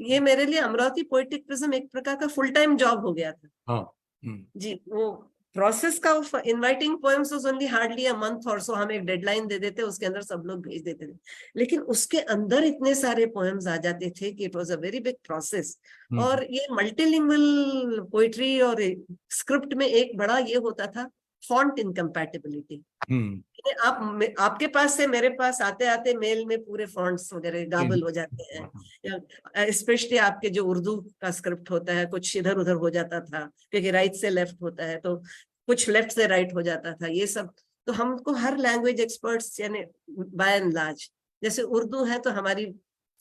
ये मेरे लिए अमरावती पोएटिक प्रिज्म एक प्रकार का फुल टाइम जॉब हो गया था। हाँ, जी, वो प्रोसेस का inviting poems was only hardly a month और सो, हम एक डेडलाइन दे देते, उसके अंदर सब लोग भेज देते थे, लेकिन उसके अंदर इतने सारे पोएम्स आ जाते थे कि it was a very big process. और ये मल्टीलिंगुअल पोइट्री और स्क्रिप्ट में एक बड़ा ये होता था, फॉन्ट इनकम्पैटिबिलिटी। आपके पास से मेरे पास आते आते मेल में पूरे फॉन्ट्स वगैरह गाबल हो जाते हैं, स्पेशली आपके जो उर्दू का स्क्रिप्ट होता है, कुछ इधर उधर हो जाता था, क्योंकि राइट से लेफ्ट होता है, तो कुछ लेफ्ट से राइट हो जाता था, ये सब। तो हमको हर लैंग्वेज एक्सपर्ट्स, यानी बाय एंड लार्ज, जैसे उर्दू है तो हमारी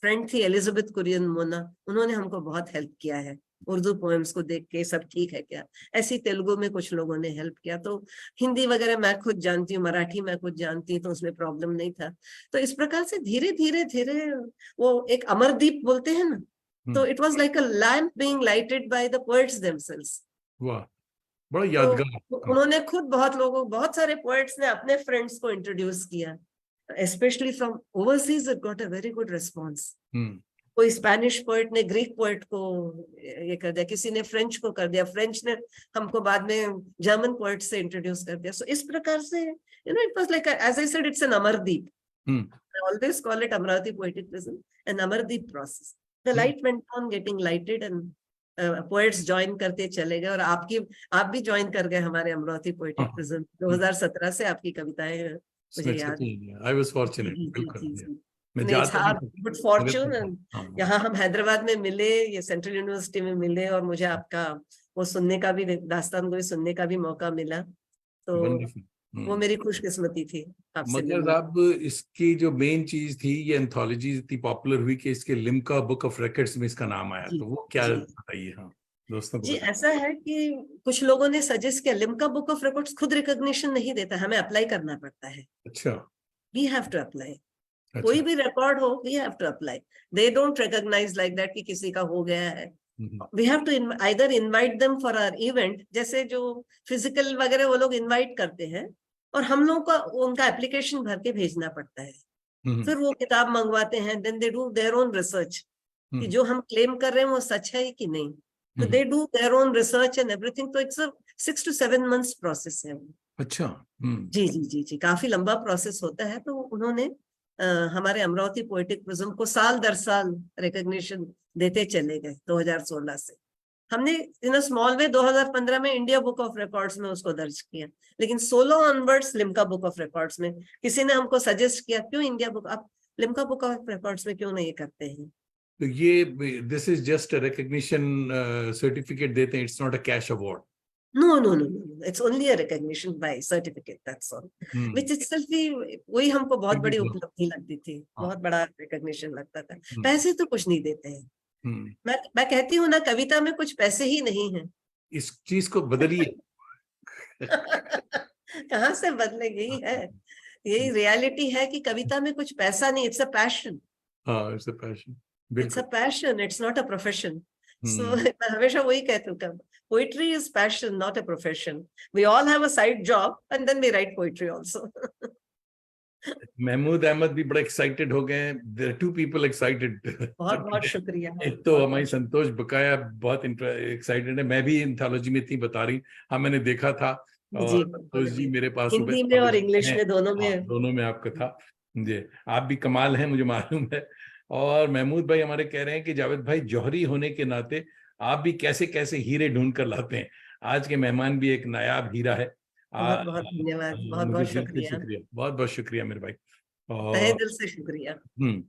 फ्रेंड थी एलिजाबेथ कुरियन मोना, उन्होंने हमको बहुत हेल्प किया है उर्दू पोएम्स को देख के, सब ठीक है क्या। ऐसी तेलुगु में कुछ लोगों ने हेल्प किया, तो हिंदी वगैरह मैं खुद जानती हूँ, मराठी मैं खुद जानती हूँ, तो उसमें प्रॉब्लम नहीं था। तो इस प्रकार से धीरे धीरे धीरे, वो एक अमरदीप बोलते हैं ना, तो it was like a lamp being lighted by the poets themselves. वाह, बड़ा यादगार। तो उन्होंने खुद बहुत लोगों, बहुत सारे पोएट्स ने अपने फ्रेंड्स को इंट्रोड्यूस किया, specially from overseas, it got a very good response. कोई स्पेनिश पोएट ने ग्रीक पोएट को ये कर दिया, किसी ने फ्रेंच को कर दिया, फ्रेंच ने हमको बाद में जर्मन पोएट से इंट्रोड्यूस कर दिया। सो इस प्रकार से it was like, as I said, it's an Amardeep. I always call it Amravati Poetic Prism, an Amardeep process. The light went on getting lighted, and poets join करते चले गए, और आप भी ज्वाइन कर गए हमारे अमरावती पोएटिक प्रिज्म। 2017 से आपकी कविताएं मुझे याद है। I was fortunate, बिल्कुल। Good Fortune. यहाँ हम हैदराबाद में मिले, ये सेंट्रल यूनिवर्सिटी में मिले, और मुझे आपका वो सुनने का भी, दास्तान गोई सुनने का भी मौका मिला। तो वो मेरी खुशकिस्मती थी आपसे मगर मिलना। अब इसकी जो मेन चीज थी, ये एंथोलॉजी इतनी पॉपुलर हुई कि इसके लिम्का बुक ऑफ रिकॉर्ड्स में इसका नाम आया, जी तो वो क्या जी बताइए। हाँ, दोस्तों को जी, बताइए। ऐसा है कि कुछ लोगों ने सजेस्ट किया, लिम्का बुक ऑफ रिकॉर्ड्स खुद रिकॉग्निशन नहीं देता, हमें अप्लाई करना पड़ता है। अच्छा वी हैव टू अप्लाई। कोई अच्छा। भी रिकॉर्ड हो, we have to apply. They don't recognise like that कि किसी का हो गया है। Hmm, we have to either invite them for our event, जैसे जो फिजिकल वगैरह वो लोग इनवाइट करते हैं, और हम लोगों का उनका एप्लीकेशन भर के भेजना पड़ता है। हम्म, फिर वो किताब मंगवाते हैं, then they do their own research कि हम्म, जो हम क्लेम कर रहे हैं वो सच है कि नहीं। तो hmm, they do their own research and everything. तो it's a 6 to 7 months process है वो। अच्छा। हम्म, जी जी जी जी, काफी लंबा प्रोसेस होता है। तो उन्होंने हमारे अमरावती पोएटिक प्रिज्म को साल दर साल रिकॉग्निशन देते चले गए 2016 से। हमने इन अ स्मॉल वे 2015 में इंडिया बुक ऑफ रिकॉर्ड्स में उसको दर्ज किया, लेकिन 16 onwards Limca book of records में किसी ने हमको सजेस्ट किया, क्यों इंडिया बुक, आप लिम्का बुक ऑफ रिकॉर्ड्स में क्यों नहीं करते हैं? तो ये this is just recognition certificate देते हैं, it's not a cash award. No, no, no, no, no. It's only a recognition by certificate, that's all. Hmm, Which itself भी वही हमको बहुत फिर भी बड़ी बहुत। उपलब्धि लगती थी, हाँ। बहुत बड़ा रिकॉग्निशन लगता था। हम्म, पैसे तो कुछ नहीं देते हैं। हम्म, मैं कहती हूँ ना, कविता में कुछ पैसे ही नहीं है। इस चीज को बदलिए। कहाँ से बदलेगी है? यही रियलिटी है कि कविता में कुछ पैसा नहीं, इट्स अ पैशन। हाँ, it's a passion. It's a बिल्कुल। Passion, it's not a profession. So hmm, मैं हमेशा वही कहती हूँ, poetry is passion not a profession. We all have a side job and then we write poetry also. Mahmood Ahmed भी बड़ा excited हो गए हैं, देयर टू पीपल एक्साइटेड। बहुत बहुत शुक्रिया, एक तो बहुत हमारी बहुत संतोष बकाया बहुत एक्साइटेड है, मैं भी एंथोलॉजी में इतनी बता रही। हाँ, मैंने देखा था। जी और संतोष जी जी। मेरे पास सुबह हिंदी में और 6 बजे इंग्लिश हैं। में दोनों हाँ, में। दोनों में आपका था। जी, आप भी कमाल हैं, मुझे मालूम है। और महमूद भाई हमारे कह रहे हैं कि जावेद भाई जौहरी होने के नाते आप भी कैसे कैसे हीरे ढूंढ कर लाते हैं। आज के मेहमान भी एक नायाब हीरा है। बहुत बहुत धन्यवाद, बहुत मुझे बहुत दिल से शुक्रिया, शुक्रिया, बहुत बहुत शुक्रिया मेरे भाई। तहे और दिल से शुक्रिया। हम्म,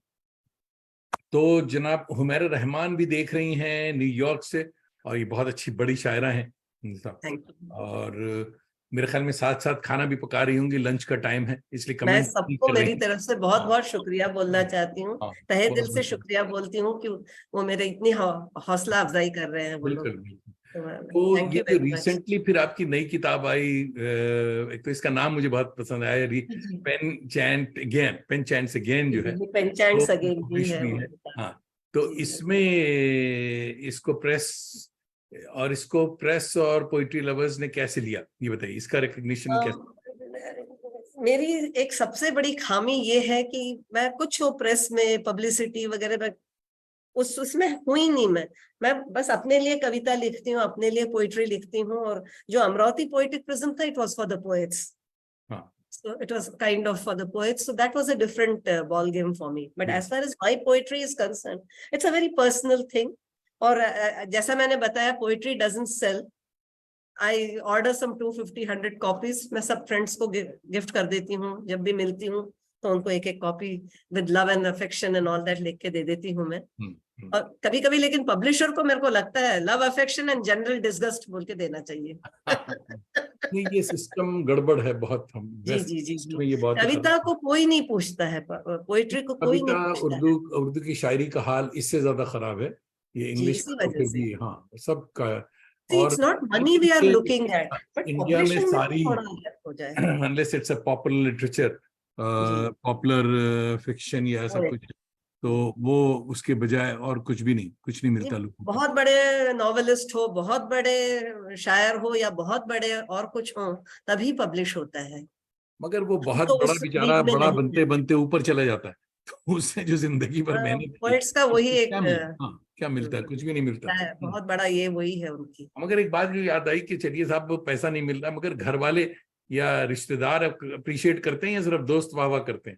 तो जनाब हुमैरा रहमान भी देख रही हैं न्यूयॉर्क से, और ये बहुत अच्छी बड़ी शायरा हैं साहब। Thank you. और मेरे ख्याल में साथ साथ खाना भी पका रही होंगी, लंच का टाइम है इसलिए मैं कमेंट नहीं सबको कर रही मेरी हैं। तरफ से बहुत हाँ बहुत शुक्रिया बोलना चाहती हूँ। हाँ, तहे बहुत दिल से बहुत शुक्रिया बोलती हूँ कि वो मेरे इतनी हौसला अफजाई कर रहे हैं वो लोग। बिल्कुल बिल्कुल। तो थैंक ये यू जो वेरी मच। रिसेंटली फिर आपकी नई किताब आई, एक तो इसका नाम मुझे बहुत पसंद आया, जी pen chant again, pen chants again जो है, जी, पेंचेंट्स तो अगेन ही पब्लिश है भी वो है। किताब। हाँ, तो जी जी। इसमें इसको प्रेस और पोइट्री लवर्स ने कैसे लिया, ये बताइए, इसका रिकग्निशन कैसे। मेरी एक सबसे बड़ी खामी ये है कि मैं कुछ वो प्रेस में पब्लिसिटी वगैरह में उसमें हुई नहीं। मैं बस अपने लिए कविता लिखती हूँ, अपने लिए पोइट्री लिखती हूँ। और जो अमरावती पोएटिक प्रिज्म था, it was for the poets. हाँ। So it was kind of for the poets. So that was a different ball game for me. But as far as my poetry is concerned, it's a very personal thing. और जैसा मैंने बताया, poetry doesn't sell. I order some 250, 100 copies. मैं सब friends को gift कर देती हूँ जब भी मिलती हूँ, तो उनको एक एक copy with love and affection and all that लिख के दे देती हूँ मैं। हम्म। और कभी कभी लेकिन पब्लिशर को मेरे को लगता है love affection and general disgust बोल के देना चाहिए। नहीं, ये सिस्टम गड़बड़ है बहुत। हम जी वेस्ट जी जी जी। में ये बहुत कविता को कोई नहीं पूछता है, पोइट्री को कोई कविता, नहीं पूछता है। उर्दू उर्दू की शायरी का हाल इससे ज्यादा खराब है। ये जी, इंग्लिश इसी तो वजह फिर से। भी हाँ सबका। और it's not money we are looking at, but India में पब्लिशिंग में सारी थोड़ा हेल्प हो जाए। Unless it's a popular literature, जी। पॉपुलर फिक्शन या ऐसा Poet, कुछ, तो वो उसके बजाय और कुछ नहीं जी, मिलता लोगों को। बहुत बड़े नॉवेलिस्ट हो, बहुत बड़े शायर हो, या बहुत बड़े और कुछ हो, तभी पब्लिश होता है। मगर वो हम बहुत तो बड़ा उस बेचारा लीग में बड़ा नहीं बनते है। बनते ऊपर चला जाता है, तो उससे जो जिंदगी भर मेहनत की, पोएट्स का वही उसको एक क्या मिलता, हाँ क्या मिलता है, कुछ भी नहीं मिलता। है, बहुत बड़ा ये वही है उनकी। मगर एक बात जो याद आई कि चलिए साहब पैसा नहीं मिल रहा, मगर घर वाले या रिश्तेदार अप्रिशिएट करते हैं या सिर्फ दोस्त वाह वाह करते हैं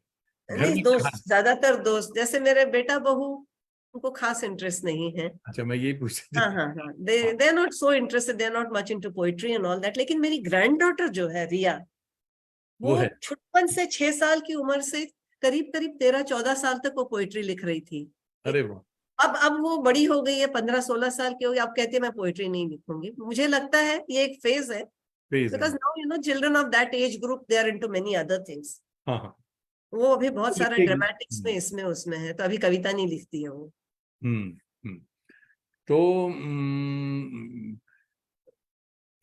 घर नहीं, में क्या। दोस्त, ज्यादातर दोस्त, जैसे मेरे बेटा बहू, उनको खास इंटरेस्ट नहीं है। अच्छा, मैं यही पूछ हाँ रही हाँ हाँ, they are not so interested, they are not much into poetry and all that. लेकिन मेरी ग्रैंड डॉटर जो है रिया, वो वो है। छुटपन से 6 साल की उम्र से करीब करीब 13-14 साल तक वो पोएट्री लिख रही थी। अरे वाह। अब वो बड़ी हो गई है, 15-16 साल की हो गई, अब कहती है मैं पोएट्री नहीं लिखूंगी। मुझे लगता है ये एक फेज है। Praise because him. now you know children of that age group they are into many other things. हाँ हाँ. वो अभी बहुत सारा लिखेगी. ड्रामेटिक्स में इसमें उसमें है, तो अभी कविता नहीं लिखती है वो. तो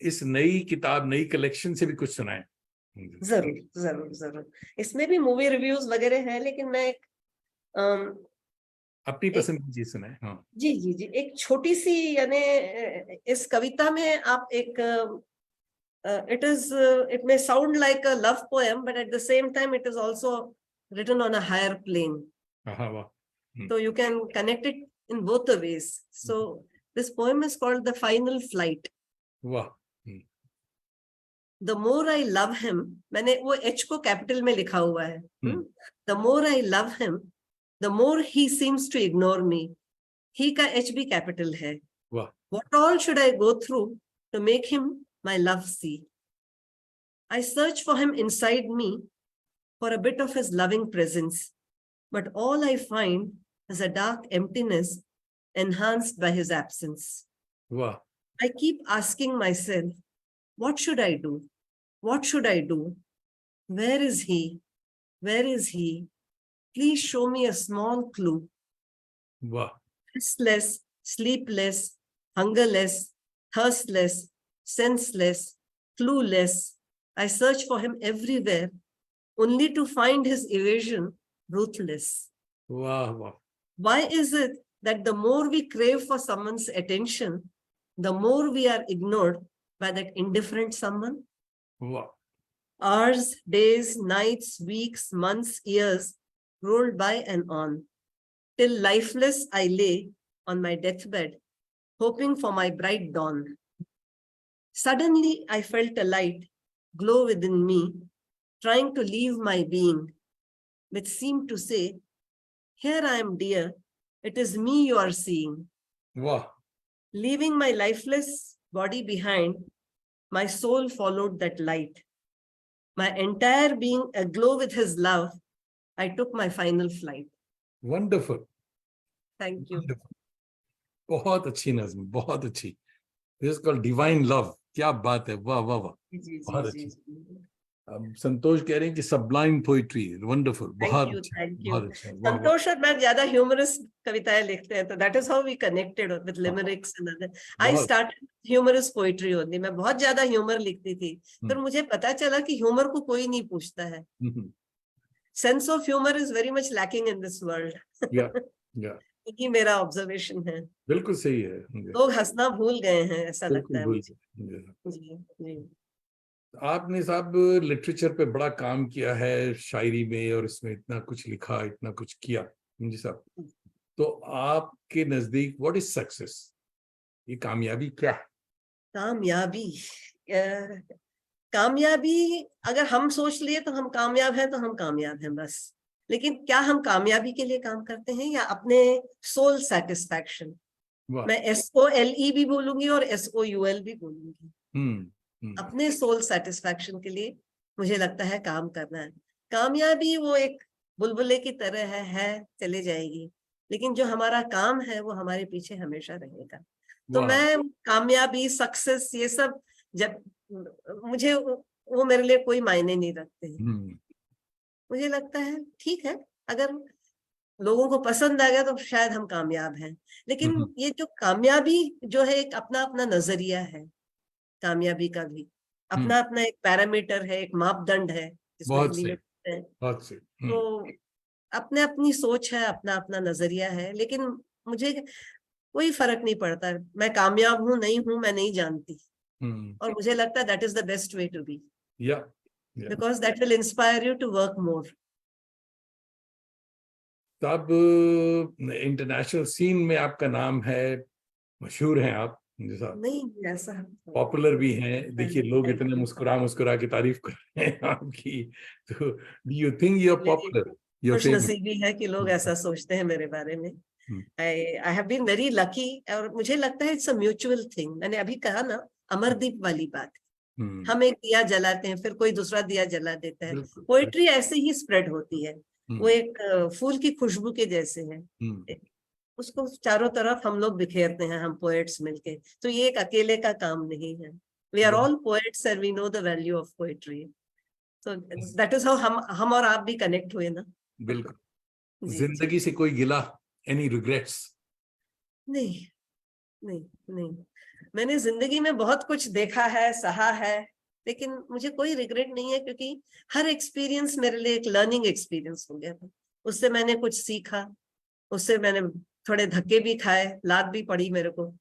इस नई किताब, नई कलेक्शन से भी कुछ सुनाएं. जरूर जरूर जरूर. इसमें भी मूवी रिव्यूज वगैरह हैं, लेकिन मैं एक अपनी पसंद की चीज सुनाएं. हाँ जी जी जी, एक छोटी सी, यानी इस कविता में आप एक it may sound like a love poem, but at the same time it is also written on a higher plane. वाह. So you can connect it in both the ways. So this poem is called The Final Flight. वाह. The more I love him, मैंने वो H को capital में लिखा हुआ है. The more I love him, the more he seems to ignore me. He का H भी कैपिटल है. वाह. What all should I go through to make him my love see? I search for him inside me, for a bit of his loving presence, but all I find is a dark emptiness enhanced by his absence. वाह. I keep asking myself, what should I do? What should I do? Where is he? Where is he? Please show me a small clue. वाह. Restless, sleepless, hungerless, thirstless, senseless, clueless, I search for him everywhere, only to find his evasion ruthless. वाह वाह. Why is it that the more we crave for someone's attention, the more we are ignored by that indifferent someone? वाह. Hours, days, nights, weeks, months, years rolled by and on, till lifeless I lay on my deathbed, hoping for my bright dawn. Suddenly I felt a light glow within me, trying to leave my being, which seemed to say, here I am, dear, it is me you are seeing. वाह. Leaving my lifeless body behind, my soul followed that light. My entire being aglow with his love, I took my final flight. Wonderful. Thank you. Wonderful. बहुत अच्छी नज्म, बहुत अच्छी. This is called divine love. क्या बात है. वाह वाह वाह. बहुत अच्छी. संतोष कह रहे हैं कि sublime poetry, wonderful. बहुत अच्छा. Thank you. बहुत अच्छा. संतोष और मैं ज्यादा humorous कविताएं लिखते हैं, तो that is how we connected with limericks and other. I started humorous poetry only. मैं बहुत ज्यादा humor लिखती थी, फिर मुझे पता चला कि humor को कोई नहीं पूछता है. Sense of humor is very much lacking in this world. Yeah. ये मेरा ऑब्जर्वेशन है. बिल्कुल सही है. लोग हंसना भूल गए हैं, ऐसा लगता है मुझे. जी. आपने साहब लिटरेचर पे बड़ा काम किया है, शायरी में, और इसमें इतना कुछ लिखा, इतना कुछ किया जी साहब. तो आपके नजदीक व्हाट इज सक्सेस? ये कामयाबी क्या है? कामयाबी अगर हम सोच लिए तो हम कामयाब हैं, तो हम कामयाब हैं बस. लेकिन क्या हम कामयाबी के लिए काम करते हैं या अपने सोल सेटिस्फैक्शन? मैं SOLE भी बोलूंगी और SOUL भी बोलूंगी. अपने सोल सेटिस्फैक्शन के लिए मुझे लगता है काम करना है. कामयाबी वो एक बुलबुले की तरह है चले जाएगी, लेकिन जो हमारा काम है वो हमारे पीछे हमेशा रहेगा. तो मैं कामयाबी, सक्सेस, ये सब जब मुझे वो मेरे लिए कोई मायने नहीं रखते हैं. मुझे लगता है ठीक है, अगर लोगों को पसंद आ गया तो शायद हम कामयाब हैं. लेकिन ये जो कामयाबी जो है, एक अपना अपना नजरिया है. कामयाबी का भी अपना अपना एक पैरामीटर है, एक मापदंड है. बहुत सही. तो अपने अपनी सोच है, अपना अपना नजरिया है. लेकिन मुझे कोई फर्क नहीं पड़ता. मैं कामयाब हूं नहीं हूं मैं नहीं जानती, और मुझे लगता है that is the best way to be, because that will inspire you to work more. तब इंटरनेशनल सीन में आपका नाम है, मशहूर हैं आप. नहीं ऐसा पॉपुलर भी हैं. देखिए लोग इतने मुस्कुरा के तारीफ कर रहे हैं आपकी. तो do you think you are popular? खुशनसीबी है कि लोग ऐसा सोचते हैं मेरे बारे में. I have been very lucky, और मुझे लगता है इट्स अ म्यूचुअल थिंग. मैंने अभी कहा ना, अमरदीप वाली बात. हम एक दिया जलाते हैं, फिर कोई दूसरा दिया जला देता है. पोएट्री ऐसे ही स्प्रेड होती है. वो एक फूल की खुशबू के जैसे है. उसको चारों तरफ हम लोग बिखेरते हैं, हम पोएट्स मिलके. तो ये एक अकेले का काम नहीं है. We are all poets and we know the value of poetry. So that is how हम और आप भी connect हुए ना. बिल्कुल. जी, जिंदगी से कोई गिला, any regrets? नहीं, नहीं, नहीं. मैंने जिंदगी में बहुत कुछ देखा है, सहा है, लेकिन मुझे कोई रिग्रेट नहीं है, क्योंकि हर एक्सपीरियंस मेरे लिए एक लर्निंग एक्सपीरियंस हो गया था. उससे मैंने कुछ सीखा, उससे मैंने थोड़े धक्के भी खाए, लात भी पड़ी मेरे को,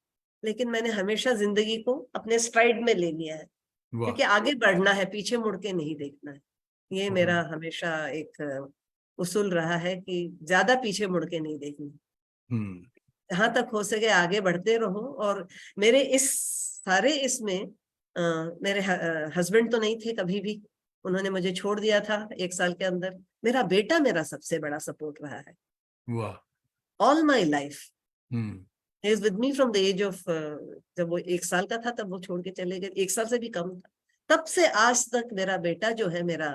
लेकिन मैंने हमेशा जिंदगी को अपने स्ट्राइड में ले लिया है, क्योंकि आगे बढ़ना है, पीछे मुड़ के नहीं देखना है. ये मेरा हमेशा एक उसूल रहा है कि ज्यादा पीछे मुड़ के नहीं देखना. जहां तक हो सके आगे बढ़ते रहो. और मेरे इस सारे इसमें मेरे हस्बैंड तो नहीं थे कभी भी, उन्होंने मुझे छोड़ दिया था 1 साल के अंदर. मेरा बेटा मेरा सबसे बड़ा सपोर्ट रहा है. वाह. All my life he is with me from the age of, जब वो 1 साल का था तब वो छोड़ के चले गए, 1 साल से भी कम था. तब से आज तक मेरा बेटा जो है मेरा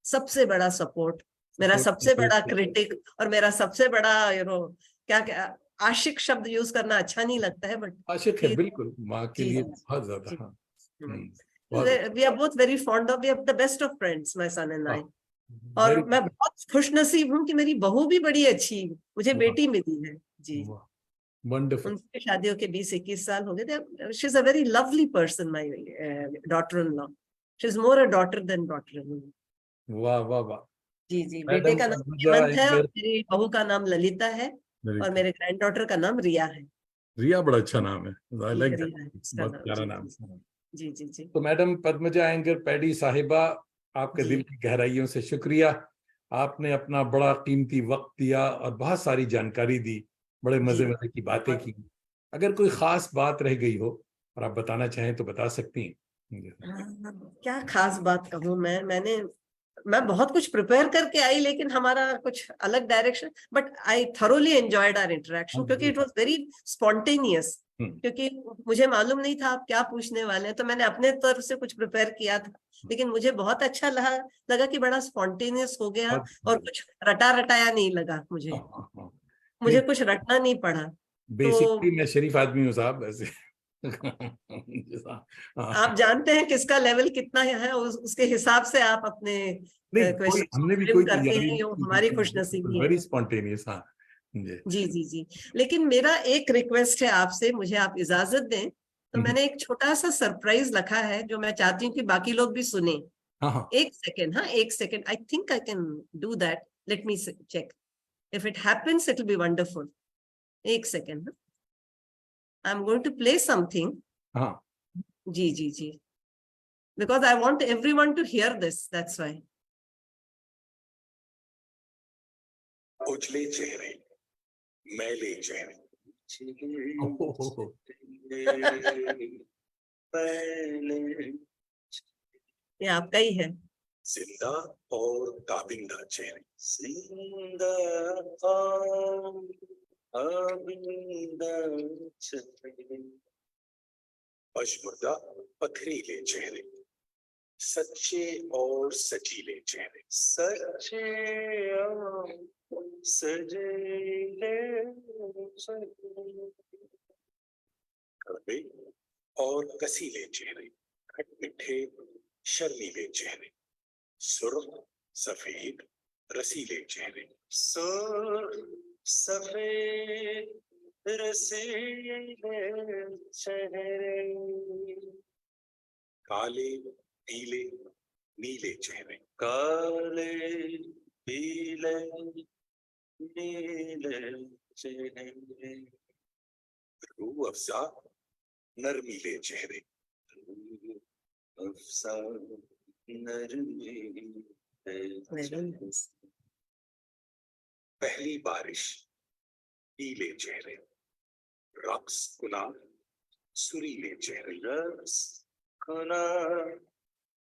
सबसे बड़ा सपोर्ट, मेरा सबसे बड़ा क्रिटिक, और मेरा सबसे बड़ा क्या आशिक शब्द यूज करना अच्छा नहीं लगता है, बट आशिक है बिल्कुल, माँ के लिए बहुत ज्यादा. We are both very fond of, we are the best of friends, my son and I. और मैं बहुत खुशनसीब हूँ कि मेरी बहू भी बड़ी अच्छी, मुझे बेटी मिली है. जी, वंडरफुल. उनकी शादियों के 20-21 साल हो गए थे. She is a very lovely person, my daughter in law. She is more a daughter than daughter in law. वाह वाह वाह. जी जी, बेटे का नाम हेमंत है, और मेरी बहू का नाम ललिता है, और मेरे ग्रैंडडॉटर का नाम रिया है. रिया बड़ा अच्छा नाम है. I like that. बहुत प्यारा नाम. जी जी जी. तो मैडम पद्मजा अयंगर पैडी साहिबा, आपके दिल की गहराइयों से शुक्रिया. आपने अपना बड़ा कीमती वक्त दिया और बहुत सारी जानकारी दी, बड़े मजे मजे की बातें की. अगर कोई खास बात रह गई हो और आप बताना चाहें तो बता सकती हैं. क्या खास बात कहूँ मैं बहुत कुछ प्रिपेयर करके आई, लेकिन हमारा कुछ अलग direction, but I thoroughly enjoyed our interaction, क्योंकि इट वाज वेरी स्पॉन्टेनियस. क्योंकि मुझे मालूम नहीं था आप क्या पूछने वाले हैं, तो मैंने अपने तरफ से कुछ प्रिपेयर किया था, लेकिन मुझे बहुत अच्छा लगा कि बड़ा स्पॉन्टेनियस हो गया, और कुछ रटा रटाया नहीं लगा मुझे कुछ रटना नहीं पड़ा. बेसिकली मैं शरीफ आदमी हूँ साहब वैसे. आप जानते हैं किसका लेवल कितना है, उसके हिसाब से आप अपने हमने भी कोई करते हैं, हमारी खुशनसीबी है. Very spontaneous. हाँ जी जी जी. लेकिन मेरा एक रिक्वेस्ट है आपसे, मुझे आप इजाजत दें तो मैंने एक छोटा सा सरप्राइज रखा है, जो मैं चाहती हूँ कि बाकी लोग भी सुने. एक सेकेंड. हाँ, एक second. I think I can do that. Let me check. If it happens it will be wonderful. एक second. I am going to play something. जी जी जी. Because I want everyone to hear this. That's why. उजले चेहरे, मैले चेहरे, ये आपका ही है. जिंदा और ताबिंदा चेहरे, जिंदा और ताबिंदा चेहरे, पशमुर्दा पथरीले चेहरे, सच्चे और सजीले चेहरे, सच्चे और सजीले चेहरे, कड़वे और कसीले चेहरे, खटमिठे शर्मीले चेहरे, सुर्ख सफेद रसीले चेहरे, सुर्ख सफेद रसीले चेहरे, काले पीले नीले चेहरे, काले पीले नीले चेहरे, रूह अफ़ज़ा नरमीले चेहरे, रूह अफ़ज़ा नरमीले चेहरे, पहली बारिश पीले चेहरे, रक्स कुना सुरीले चेहरे, रक्स कुना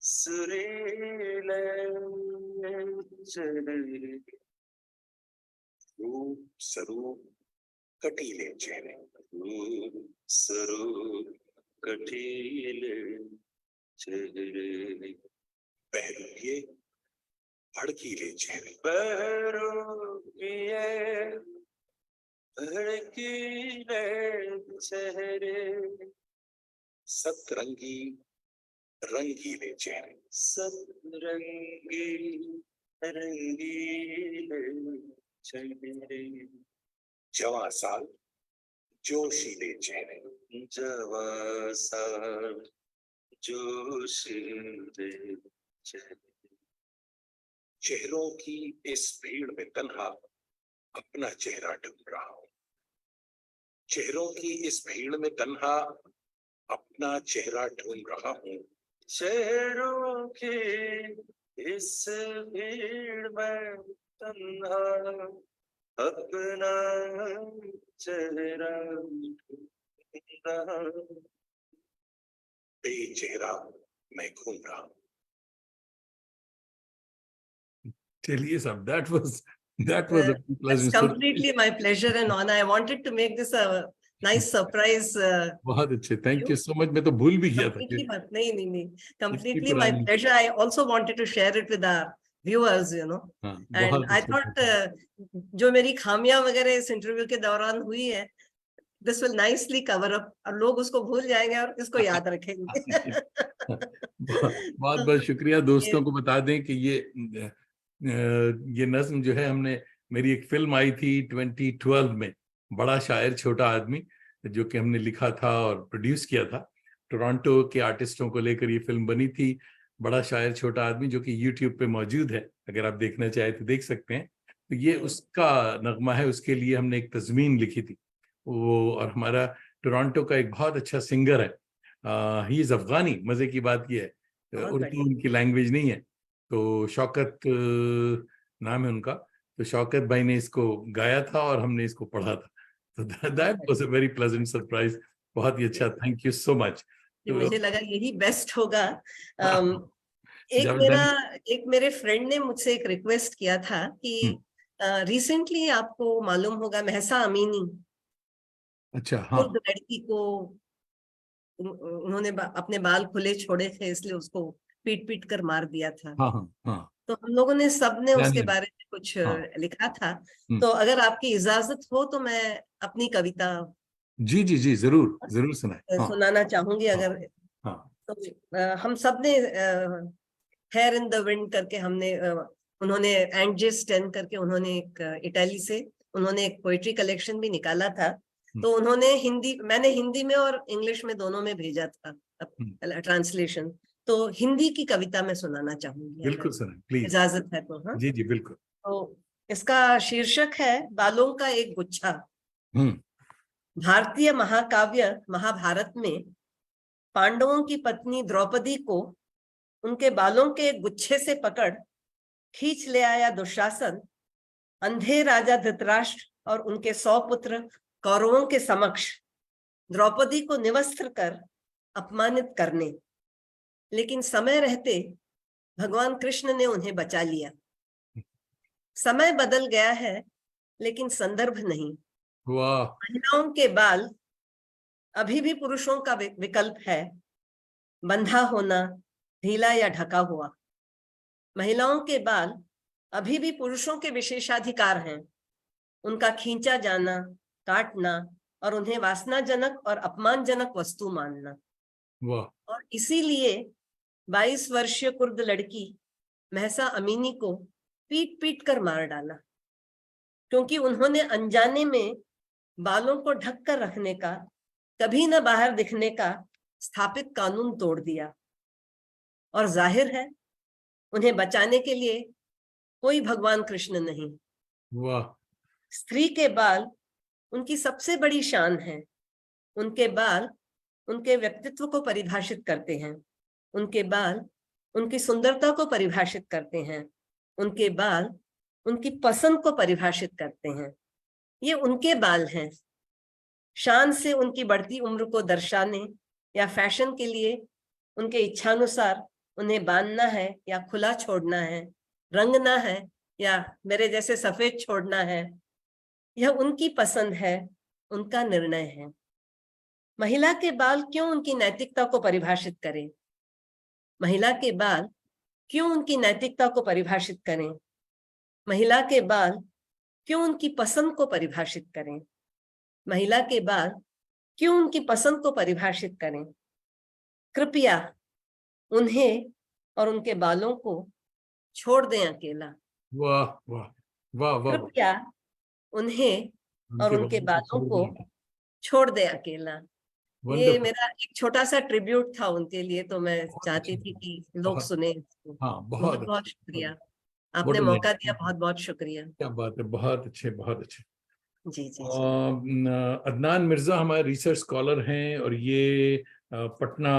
सुरीले चेहरे, रूप सरूप कटीले चेहरे, रूप सरूप कटीले चेहरे, बहरूपिये भड़कीले चेहरे, बहरूपिये भड़कीले चेहरे, सतरंगी रंगीले चेहरे, सब रंगीले चेहरे, जवां साल जोशीले चेहरे, जवां साल जोशीले चेहरे, चेहरों की इस भीड़ में तन्हा अपना चेहरा ढूंढ रहा हूं, चेहरों की इस भीड़ में तन्हा अपना चेहरा ढूंढ रहा हूं, चेहरों की इस भीड़ में तन्हा अपना चेहरा ढूंढ रहा हूं, बेचेहरा मैं घूम रहा हूं। चलिए साहब, that was a That's pleasant completely my pleasure and honor. I wanted to make this a nice surprise. बहुत अच्छे, थैंक यू सो मच। मैं तो भूल भी गया था कि नहीं, इतनी completely my पुरानी। pleasure. I also wanted to share it with our viewers, you know. हाँ, And बहुत I अच्छे thought जो मेरी खामियां वगैरह इस इंटरव्यू के दौरान हुई है, this will nicely cover up, और लोग उसको भूल जाएंगे और इसको याद रखेंगे। बहुत बहुत शुक्रिया। दोस्तों को बता दें कि ये नज्म जो है, हमने, मेरी एक फिल्म आई थी 2012 में, बड़ा शायर छोटा आदमी, जो कि हमने लिखा था और प्रोड्यूस किया था। टोरंटो के आर्टिस्टों को लेकर ये फिल्म बनी थी, बड़ा शायर छोटा आदमी, जो कि यूट्यूब पे मौजूद है, अगर आप देखना चाहें तो देख सकते हैं। तो ये उसका नगमा है, उसके लिए हमने एक तज़मीन लिखी थी वो। और हमारा टोरंटो का एक बहुत अच्छा सिंगर है, ही इज अफगानी। मजे की बात ये है, उर्दू उनकी लैंग्वेज नहीं है, तो शौकत नाम है उनका। तो शौकत भाई ने इसको गाया था और हमने इसको पढ़ा था, तो that was a very pleasant surprise. बहुत ही अच्छा, थैंक यू सो मच। मुझे लगा यही बेस्ट होगा। जावेद एक मेरे फ्रेंड ने मुझसे एक रिक्वेस्ट किया था कि रिसेंटली आपको मालूम होगा महसा अमीनी, अच्छा, हाँ कुर्द लड़की को उन्होंने अपने बाल खुले छोड़े थे, इसलिए उसको पीट पीट कर मार दिया था। हाँ हाँ हाँ, तो हम लोगों ने सबने उसके जानिए, बारे में कुछ हाँ, लिखा था। तो अगर आपकी इजाजत हो तो मैं अपनी कविता जी जी जी, जरूर जरूर सुनाए। हाँ सुनाना चाहूंगी। हाँ अगर हाँ, तो हम सब ने हेयर इन द विंड करके हमने उन्होंने एंजे स्टेन करके उन्होंने एक इटाली से उन्होंने एक पोएट्री कलेक्शन भी निकाला था। तो उन्होंने हिंदी, मैंने हिंदी में और इंग्लिश में दोनों में भेजा था ट्रांसलेशन। तो हिंदी की कविता मैं सुनाना चाहूंगी, बिल्कुल सुनाए प्लीज। इजाजत है तो। हाँ, जी जी बिल्कुल। तो इसका शीर्षक है बालों का एक गुच्छा। भारतीय महाकाव्य महाभारत में पांडवों की पत्नी द्रौपदी को उनके बालों के एक गुच्छे से पकड़ खींच ले आया दुशासन अंधे राजा धृतराष्ट्र और उनके 100 पुत्र कौरवों के समक्ष द्रौपदी को निवस्त्र कर अपमानित करने। लेकिन समय रहते भगवान कृष्ण ने उन्हें बचा लिया। समय बदल गया है लेकिन संदर्भ नहीं। वाह, महिलाओं के बाल अभी भी पुरुषों का विकल्प है, बंधा होना, ढीला या ढका हुआ। महिलाओं के बाल अभी भी पुरुषों के विशेषाधिकार हैं, उनका खींचा जाना, काटना और उन्हें वासनाजनक और अपमानजनक वस्तु मानना। वाह, और इसीलिए 22 वर्षीय कुर्द लड़की महसा अमीनी को पीट पीट कर मार डाला, क्योंकि उन्होंने अनजाने में बालों को ढक कर रखने का, कभी न बाहर दिखने का स्थापित कानून तोड़ दिया। और जाहिर है उन्हें बचाने के लिए कोई भगवान कृष्ण नहीं। वाह, स्त्री के बाल उनकी सबसे बड़ी शान है। उनके बाल उनके व्यक्तित्व को परिभाषित करते हैं। उनके बाल उनकी सुंदरता को परिभाषित करते हैं। उनके बाल उनकी पसंद को परिभाषित करते हैं। ये उनके बाल हैं। शान से उनकी बढ़ती उम्र को दर्शाने या फैशन के लिए उनके इच्छानुसार उन्हें बांधना है या खुला छोड़ना है, रंगना है या मेरे जैसे सफेद छोड़ना है, यह उनकी पसंद है, उनका निर्णय है। महिला के बाल क्यों उनकी नैतिकता को परिभाषित करें? महिला के बाल क्यों उनकी नैतिकता को परिभाषित करें? महिला के बाल क्यों उनकी पसंद को परिभाषित करें? महिला के बाल क्यों उनकी पसंद को परिभाषित करें? कृपया उन्हें और उनके बालों को छोड़ दें अकेला। वाह वाह वाह वाह। कृपया उन्हें और उनके बालों को छोड़ दें अकेला। ये वंडरफुल। मेरा एक छोटा सा ट्रिब्यूट था उनके लिए, तो मैं बहुत चाहती अच्छा, थी कि लोग बहुत, सुने इसको। हाँ बहुत बहुत अच्छा, बहुत शुक्रिया, बहुत आपने मौका दिया, बढ़िया। बहुत बहुत शुक्रिया। क्या बात है, बहुत अच्छे बहुत अच्छे। जी जी जी। अदनान मिर्जा हमारे रिसर्च स्कॉलर हैं और ये पटना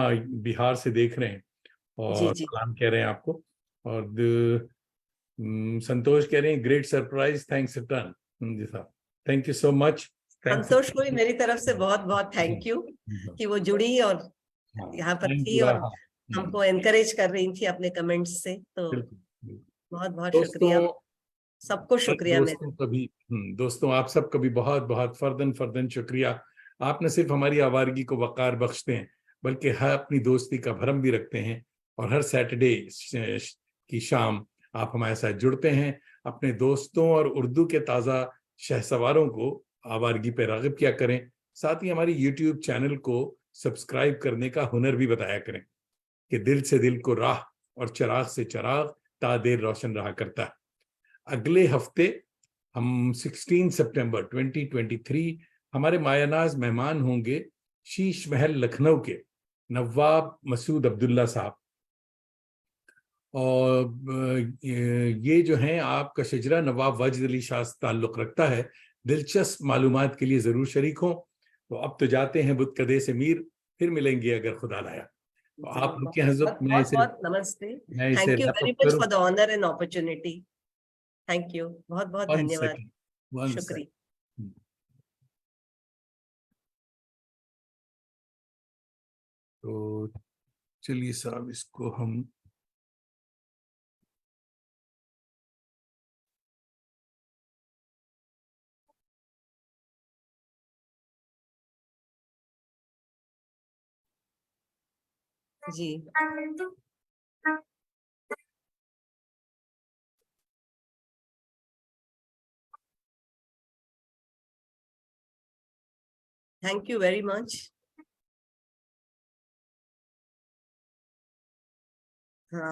बिहार से देख रहे हैं जी और जी। सलाम कह रहे हैं आपको। और संतोष कह रहे हैं great surprise, thanks a ton. जी साहब, thank you so much. Thanks. Santosh को भी मेरी तरफ से बहुत बहुत थैंक यू कि वो जुड़ी और यहाँ पर थैंक थी यू। और हमको एनकरेज कर रही थी अपने कमेंट्स से। तो बिल्कुल बिल्कुल। बहुत बहुत शुक्रिया, दोस्तों, सबको शुक्रिया मेरा। दोस्तों कभी दोस्तों आप सबका भी बहुत बहुत फर्दन फर्दन शुक्रिया। आप न सिर्फ हमारी आवारगी को वकार बख्शते हैं, बल्कि हर अपनी दोस्ती का भरम भी रखते हैं। और हर सैटरडे की शाम आप हमारे साथ जुड़ते हैं। अपने दोस्तों और उर्दू के ताज़ा शहसवारों को आवारगी पे राग़िब किया करें। साथ ही हमारी यूट्यूब चैनल को सब्सक्राइब करने का हुनर भी बताया करें कि दिल से दिल को राह और चराग से चराग ता देर रोशन रहा करता है। अगले हफ्ते हम 16 सितंबर 2023 हमारे मायानाज मेहमान होंगे शीश महल लखनऊ के नवाब मसूद अब्दुल्ला साहब। और ये जो हैं आपका शजरा नवाब वाजिद अली शाह से ताल्लुक़ रखता है। दिलचस्प मालूमात के लिए ज़रूर शरीक हों। तो अब तो जाते हैं बुत कदे से मीर, फिर मिलेंगे अगर खुदा लाया। तो आप लोग के हजरत बहुत बहुत नमस्ते। मैं इसे thank you very wrap much करूं। For the honour and opportunity. Thank you, बहुत बहुत 1 धन्यवाद, सेकंड, 1 शुक्रिया। सेकंड। तो चलिए साहब, इसको हम जी। Thank you very much.